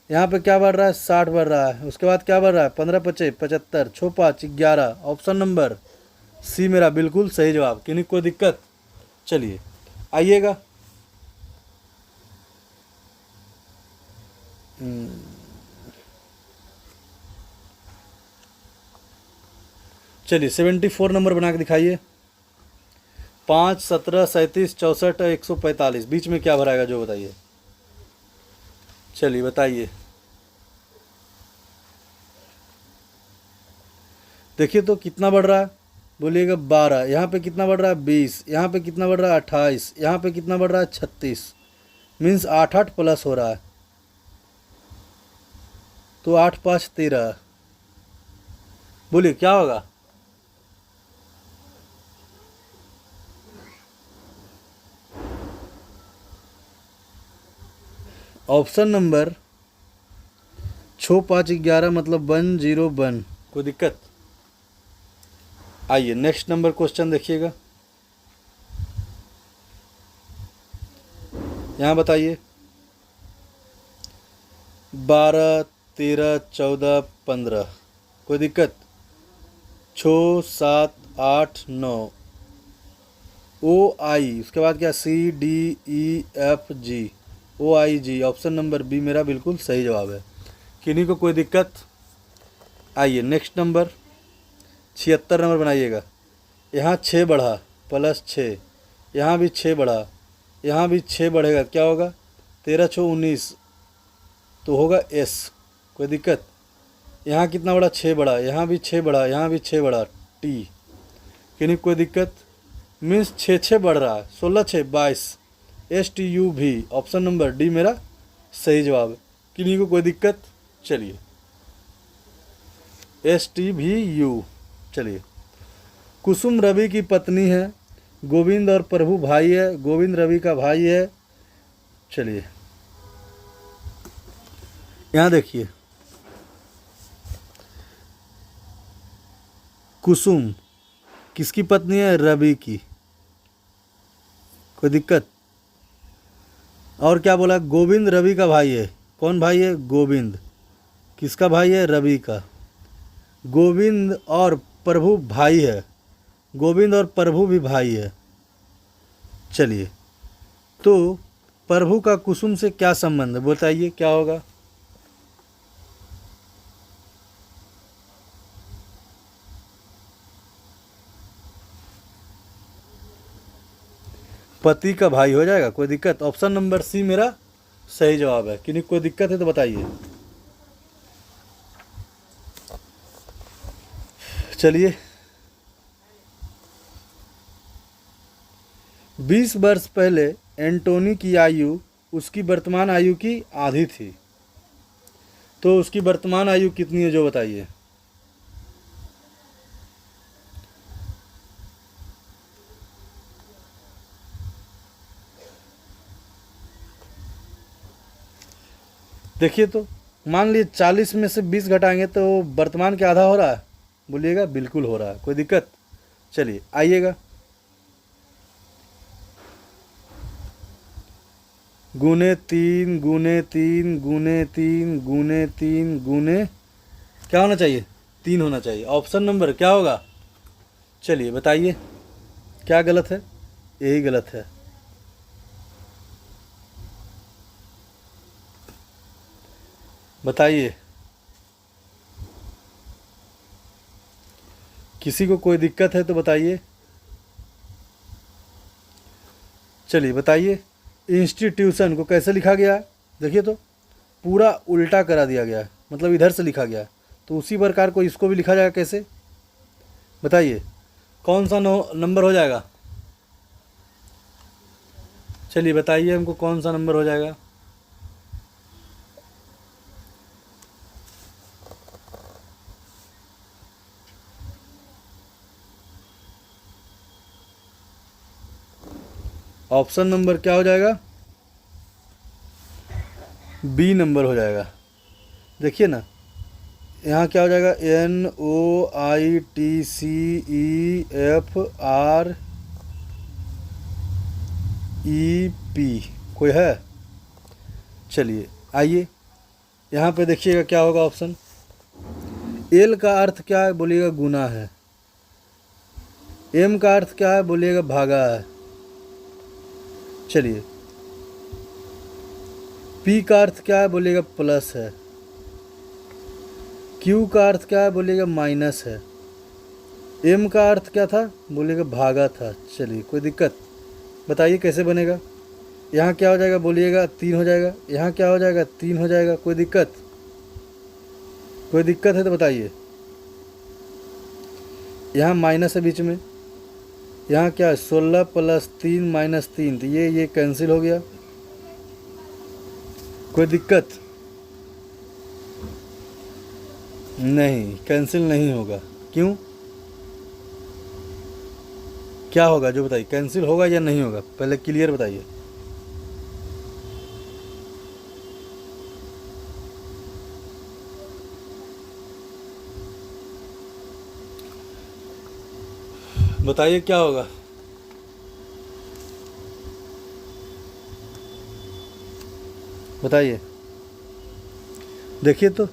यहाँ पे क्या बढ़ रहा है, 60 बढ़ रहा है। उसके बाद क्या बढ़ रहा है, 15 25 75 6 5 11। ऑप्शन नंबर सी मेरा बिल्कुल सही जवाब, किन्हीं कोई दिक्कत। चलिए आइएगा, चलिए 74 नंबर बना के दिखाइए। 5 17 37 64 145, बीच में क्या भराएगा जो बताइए। चलिए बताइए, देखिए तो कितना बढ़ रहा है बोलिएगा, 12। यहाँ पे कितना बढ़ रहा है, 20। यहाँ पे कितना बढ़ रहा है, 28। यहाँ पे कितना बढ़ रहा है, 36। मीन्स 8 8 प्लस हो रहा है, तो 8 5 13। बोलिए क्या होगा, ऑप्शन नंबर 6 5 11 मतलब 101, कोई दिक्कत। आइए नेक्स्ट नंबर क्वेश्चन देखिएगा, यहाँ बताइए। 12 13 14 15, कोई दिक्कत। 6 7 8 9, OI, उसके बाद क्या, CDEFG, OIG। Option number B मेरा बिल्कुल सही जवाब है, किन्हीं को कोई दिक्कत। आइए नेक्स्ट नंबर 76 नंबर बनाइएगा। यहाँ 6 बढ़ा प्लस 6, यहाँ भी 6 बढ़ा, यहाँ भी 6 बढ़ेगा, क्या होगा, 13 6 19, तो होगा S, कोई दिक्कत। यहाँ कितना बढ़ा, 6 बढ़ा, यहाँ भी 6 बढ़ा, यहाँ भी 6 बढ़ा, T, किन्हीं कोई दिक्कत। मीन्स 6 6 बढ़ रहा है, 16 6 22, STUV। ऑप्शन नंबर डी मेरा सही जवाब है, किन्हीं को कोई दिक्कत। चलिए STVU। चलिए कुसुम रवि की पत्नी है, गोविंद और प्रभु भाई है, गोविंद रवि का भाई है। चलिए यहाँ देखिए, कुसुम किसकी पत्नी है, रवि की, कोई दिक्कत। और क्या बोला, गोविंद रवि का भाई है। कौन भाई है, गोविंद, किसका भाई है, रवि का। गोविंद और प्रभु भाई है, गोविंद और प्रभु भी भाई है। चलिए तो प्रभु का कुसुम से क्या संबंध है बताइए, क्या होगा। पति का भाई हो जाएगा, कोई दिक्कत। ऑप्शन नंबर सी मेरा सही जवाब है, किन्हीं कोई दिक्कत है तो बताइए। चलिए 20 वर्ष पहले एंटोनी की आयु उसकी वर्तमान आयु की आधी थी, तो उसकी वर्तमान आयु कितनी है जो बताइए। देखिए तो मान लीजिए 40 में से 20 घटाएंगे तो वर्तमान के आधा हो रहा है, बोलिएगा बिल्कुल हो रहा है, कोई दिक्कत। चलिए आइएगा, गुने 3 गुने 3 गुने 3 गुने 3 गुने क्या होना चाहिए, 3 होना चाहिए। ऑप्शन नंबर क्या होगा, चलिए बताइए क्या गलत है, यही गलत है। बताइए, किसी को कोई दिक्कत है तो बताइए। चलिए बताइए, इंस्टीट्यूशन को कैसे लिखा गया है, देखिए तो पूरा उल्टा करा दिया गया है, मतलब इधर से लिखा गया है, तो उसी प्रकार को इसको भी लिखा जाएगा कैसे, बताइए कौन सा नंबर हो जाएगा। चलिए बताइए हमको कौन सा नंबर हो जाएगा। ऑप्शन नंबर क्या हो जाएगा, बी नंबर हो जाएगा। देखिए ना, यहाँ क्या हो जाएगा, NOITCEFREP, कोई है। चलिए आइए, यहाँ पे देखिएगा क्या होगा ऑप्शन। एल का अर्थ क्या है, बोलिएगा गुना है। एम का अर्थ क्या है, बोलिएगा भागा है। चलिए, पी का अर्थ क्या है, बोलिएगा प्लस है। क्यू का अर्थ क्या है, बोलिएगा माइनस है। एम का अर्थ क्या था, बोलिएगा भागा था। चलिए कोई दिक्कत, बताइए कैसे बनेगा। यहाँ क्या हो जाएगा, बोलिएगा 3 हो जाएगा। यहाँ क्या हो जाएगा, 3 हो जाएगा। कोई दिक्कत, कोई दिक्कत है तो बताइए। यहाँ माइनस है बीच में, यहाँ क्या है, 16 + 3 - 3, तो ये कैंसिल हो गया। कोई दिक्कत नहीं, कैंसिल नहीं होगा। क्यों, क्या होगा जो बताइए, कैंसिल होगा या नहीं होगा, पहले क्लियर बताइए। बताइए क्या होगा। बताइए, देखिए तो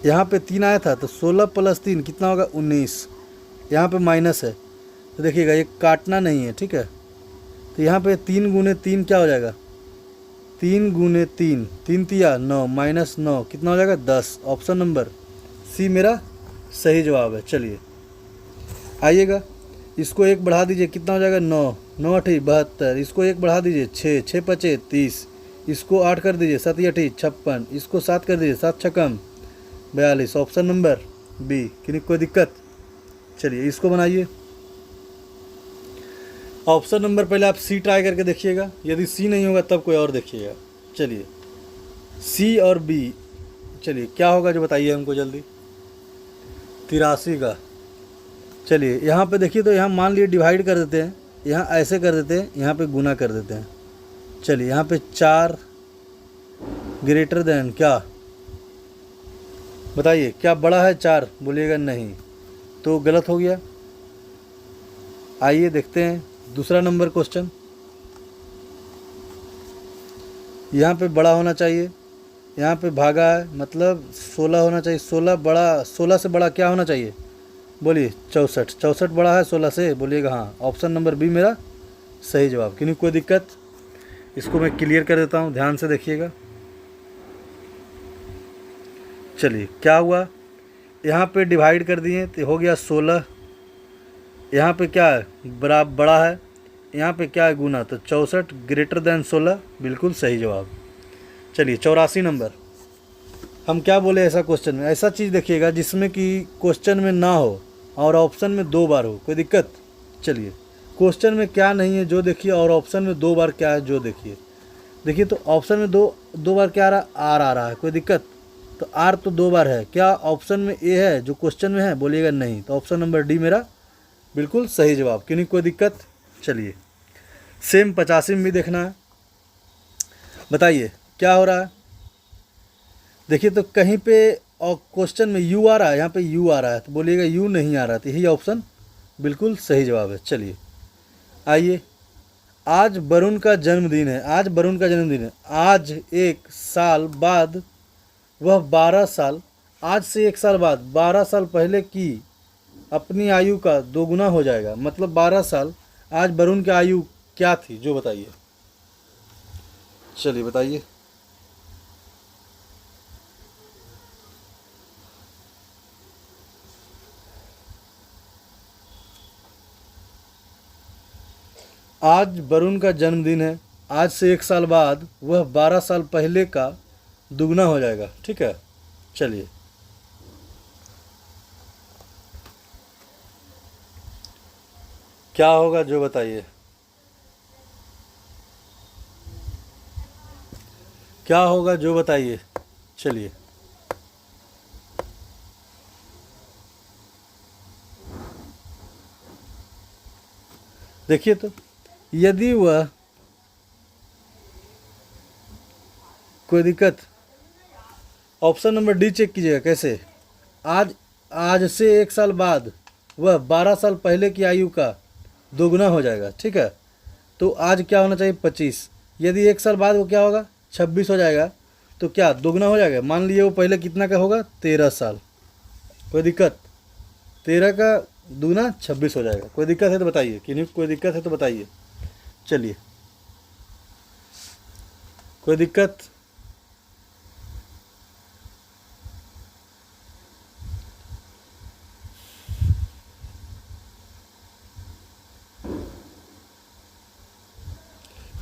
यहाँ पे 3 आया था, तो 16 + 3 कितना होगा, 19। यहाँ पे माइनस है, तो देखिएगा ये काटना नहीं है, ठीक है। तो यहाँ पे 3 गुने 3 क्या हो जाएगा, 3 गुने 3, 3 तिया 9 - 9 कितना हो जाएगा, 10। ऑप्शन नंबर सी मेरा सही जवाब है। चलिए आइएगा, इसको 1 बढ़ा दीजिए, कितना हो जाएगा, 9 9 8 72। इसको 1 बढ़ा दीजिए, 6 6 5 30। इसको 8 कर दीजिए, 7 8 56। इसको 7 कर दीजिए, 7 6 42। Option number B. किन्हीं कोई दिक्कत, चलिए इसको बनाइए। ऑप्शन नंबर पहले आप सी ट्राई करके देखिएगा, यदि सी नहीं होगा तब कोई और देखिएगा। चलिए सी और बी, चलिए क्या होगा जो बताइए हमको जल्दी। 83 का, चलिए यहाँ पे देखिए, तो यहाँ मान लीजिए डिवाइड कर देते हैं, यहाँ ऐसे कर देते हैं, यहाँ पे गुना कर देते हैं। चलिए यहाँ पे 4 ग्रेटर देन क्या, बताइए क्या बड़ा है 4, बोलिएगा नहीं, तो गलत हो गया। आइए देखते हैं दूसरा नंबर क्वेश्चन। यहाँ पे बड़ा होना चाहिए, यहाँ पे भागा है, मतलब 16 होना चाहिए। 16 बड़ा, 16 से बड़ा क्या होना चाहिए, बोलिए 64। 64 बड़ा है 16 से, बोलिएगा हाँ। ऑप्शन नंबर बी मेरा सही जवाब। किन्हीं कोई दिक्कत, इसको मैं क्लियर कर देता हूँ, ध्यान से देखिएगा। चलिए क्या हुआ, यहाँ पे डिवाइड कर दिए तो हो गया 16। यहाँ पे क्या है, बड़ा है, यहाँ पे क्या है, गुना, तो 64 ग्रेटर देन 16, बिल्कुल सही जवाब। चलिए 84 नंबर। हम क्या बोले ऐसा क्वेश्चन में, ऐसा चीज़ देखिएगा जिसमें कि क्वेश्चन में ना हो और ऑप्शन में 2 बार हो, कोई दिक्कत। चलिए क्वेश्चन में क्या नहीं है जो देखिए, और ऑप्शन में 2 बार क्या है जो देखिए। देखिए तो ऑप्शन में दो बार क्या आ रहा है, आर आ रहा है, कोई दिक्कत। तो आर तो 2 बार है, क्या ऑप्शन में ए है जो क्वेश्चन में है, बोलिएगा नहीं। तो ऑप्शन नंबर डी मेरा बिल्कुल सही जवाब। किन्हीं कोई दिक्कत, चलिए सेम 85 में भी देखना है। बताइए क्या हो रहा है। देखिए तो कहीं पे और क्वेश्चन में यू आ रहा है, यहाँ पे यू आ रहा है, तो बोलिएगा यू नहीं आ रहा, तो यही ऑप्शन बिल्कुल सही जवाब है। चलिए आइए, आज वरुण का जन्मदिन है। आज वरुण का जन्मदिन है। आज एक साल बाद वह 12 साल, आज से एक साल बाद 12 साल पहले की अपनी आयु का दोगुना हो जाएगा। मतलब 12 साल आज वरुण की आयु क्या थी, जो बताइए। चलिए बताइए। आज वरुण का जन्मदिन है। आज से एक साल बाद वह 12 साल पहले का दुगना हो जाएगा। ठीक है, चलिए क्या होगा, जो बताइए। क्या होगा, जो बताइए। चलिए देखिए तो, यदि वह, कोई दिक्कत, ऑप्शन नंबर डी चेक कीजिएगा। कैसे? आज, आज से एक साल बाद वह 12 साल पहले की आयु का दोगुना हो जाएगा। ठीक है, तो आज क्या होना चाहिए 25, यदि एक साल बाद वो क्या होगा 26 हो जाएगा, तो क्या दोगुना हो जाएगा। मान लीजिए वो पहले कितना का होगा 13 साल, कोई दिक्कत, 13 का दूना 26 हो जाएगा। कोई दिक्कत है तो बताइए, किन्हीं कोई दिक्कत है तो बताइए। चलिए कोई दिक्कत।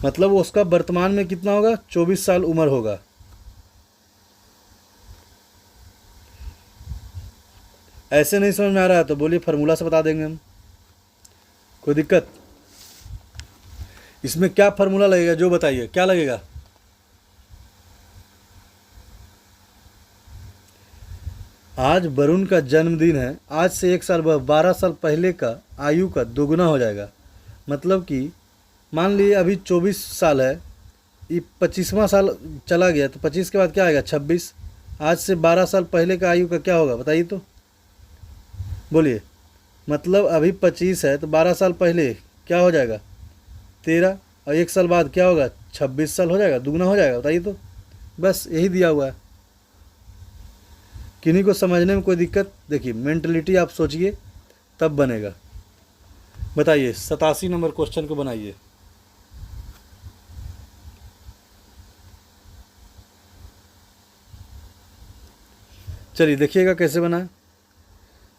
मतलब उसका वर्तमान में कितना होगा 24 साल उम्र होगा। ऐसे नहीं समझ में आ रहा है तो बोलिए, फार्मूला से बता देंगे हम। कोई दिक्कत? इसमें क्या फार्मूला लगेगा, जो बताइए, क्या लगेगा। आज वरुण का जन्मदिन है। आज से एक साल बाद 12 साल पहले का आयु का दोगुना हो जाएगा। मतलब कि मान लीजिए अभी 24 साल है, ये 25वां साल चला गया, तो 25 के बाद क्या आएगा 26। आज से 12 साल पहले का आयु का क्या होगा बताइए तो, बोलिए। मतलब अभी 25 है तो 12 साल पहले क्या हो जाएगा 13, और एक साल बाद क्या होगा 26 साल हो जाएगा, दुगना हो जाएगा। बताइए तो, बस यही दिया हुआ है। किन्हीं को समझने में कोई दिक्कत? देखिए मेंटलिटी आप सोचिए तब बनेगा। बताइए 87 नंबर क्वेश्चन को बनाइए। चलिए देखिएगा कैसे बना है।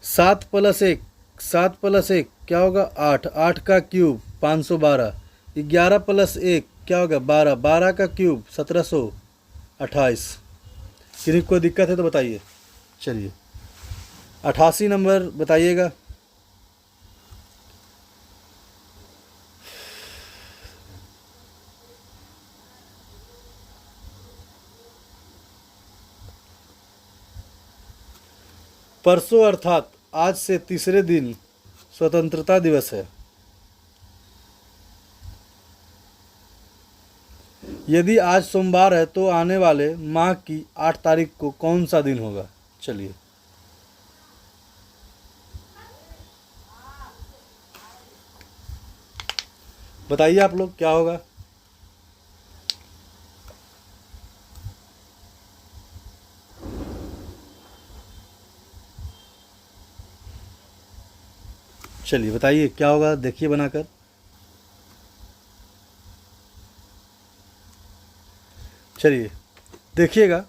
7 + 1, 7 + 1 क्या होगा 8, 8 का क्यूब 512, 11 + 1 क्या होगा 12, 12 का क्यूब 1728। किसी को कोई दिक्कत है तो बताइए। चलिए 88 नंबर बताइएगा। परसों अर्थात आज से तीसरे दिन स्वतंत्रता दिवस है। यदि आज सोमवार है तो आने वाले माह की 8 तारीख को कौन सा दिन होगा। चलिए बताइए आप लोग क्या होगा। चलिए बताइए क्या होगा, देखिए बनाकर। चलिए देखिएगा,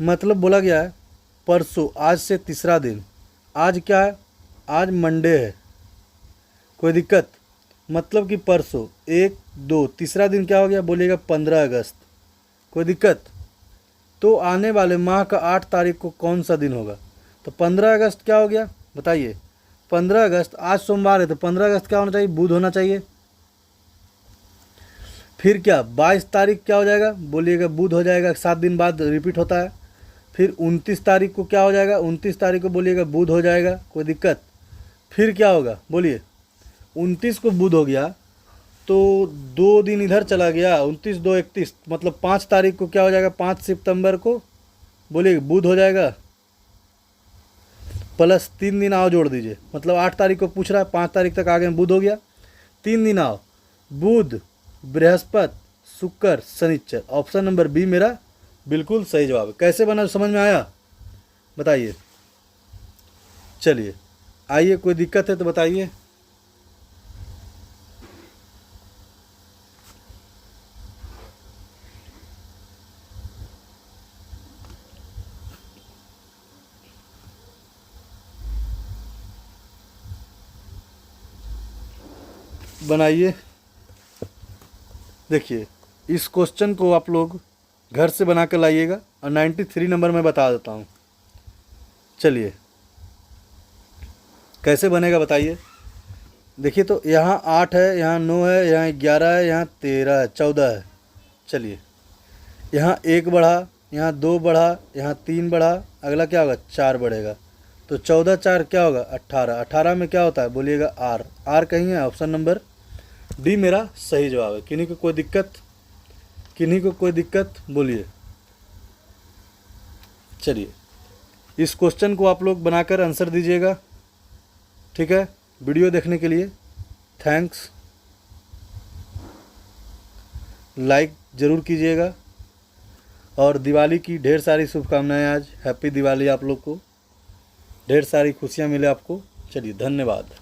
मतलब बोला गया है परसों, आज से तीसरा दिन। आज क्या है, आज मंडे है। कोई दिक्कत? मतलब कि परसों 1 2 तीसरा दिन क्या हो गया, बोलिएगा 15 अगस्त। कोई दिक्कत? तो आने वाले माह का 8 तारीख को कौन सा दिन होगा, तो 15 अगस्त क्या हो गया बताइए। 15 अगस्त आज सोमवार है तो 15 अगस्त क्या होना चाहिए, बुध होना चाहिए। फिर क्या 22 तारीख क्या हो जाएगा, बोलिएगा बुध हो जाएगा, 7 दिन बाद रिपीट होता है। फिर 29 तारीख को क्या हो जाएगा, 29 तारीख को बोलिएगा बुध हो जाएगा। कोई दिक्कत? फिर क्या होगा बोलिए, 29 को बुध हो गया तो 2 दिन इधर चला गया, 29, 2, 31, मतलब 5 तारीख को क्या हो जाएगा, 5 सितंबर को बोलिए बुध हो जाएगा, प्लस 3 दिन आओ जोड़ दीजिए, मतलब 8 तारीख को पूछ रहा है, 5 तारीख तक आ गए, बुध हो गया, 3 दिन आओ, बुध, बृहस्पति, शुक्र, शनिचर। ऑप्शन नंबर बी मेरा बिल्कुल सही जवाब है। कैसे बना समझ में आया बताइए। चलिए आइए, कोई दिक्कत है तो बताइए। बनाइए। देखिए इस क्वेश्चन को आप लोग घर से बना कर लाइएगा और 93 नंबर में बता देता हूँ। चलिए कैसे बनेगा बताइए। देखिए तो यहाँ 8 है, यहाँ 9 है, यहाँ 11 है, यहाँ 13 है, 14 है। चलिए यहाँ 1 बढ़ा, यहाँ 2 बढ़ा, यहाँ 3 बढ़ा, अगला क्या होगा 4 बढ़ेगा, तो 14 4 क्या होगा 18। 18 में क्या होता है बोलिएगा आर। आर कहीं है, ऑप्शन नंबर डी मेरा सही जवाब है। किन्हीं को कोई दिक्कत, किन्हीं को कोई दिक्कत बोलिए। चलिए इस क्वेश्चन को आप लोग बनाकर आंसर दीजिएगा, ठीक है। वीडियो देखने के लिए थैंक्स। लाइक ज़रूर कीजिएगा और दिवाली की ढेर सारी शुभकामनाएं। आज हैप्पी दिवाली आप लोग को, ढेर सारी खुशियां मिले आपको। चलिए धन्यवाद।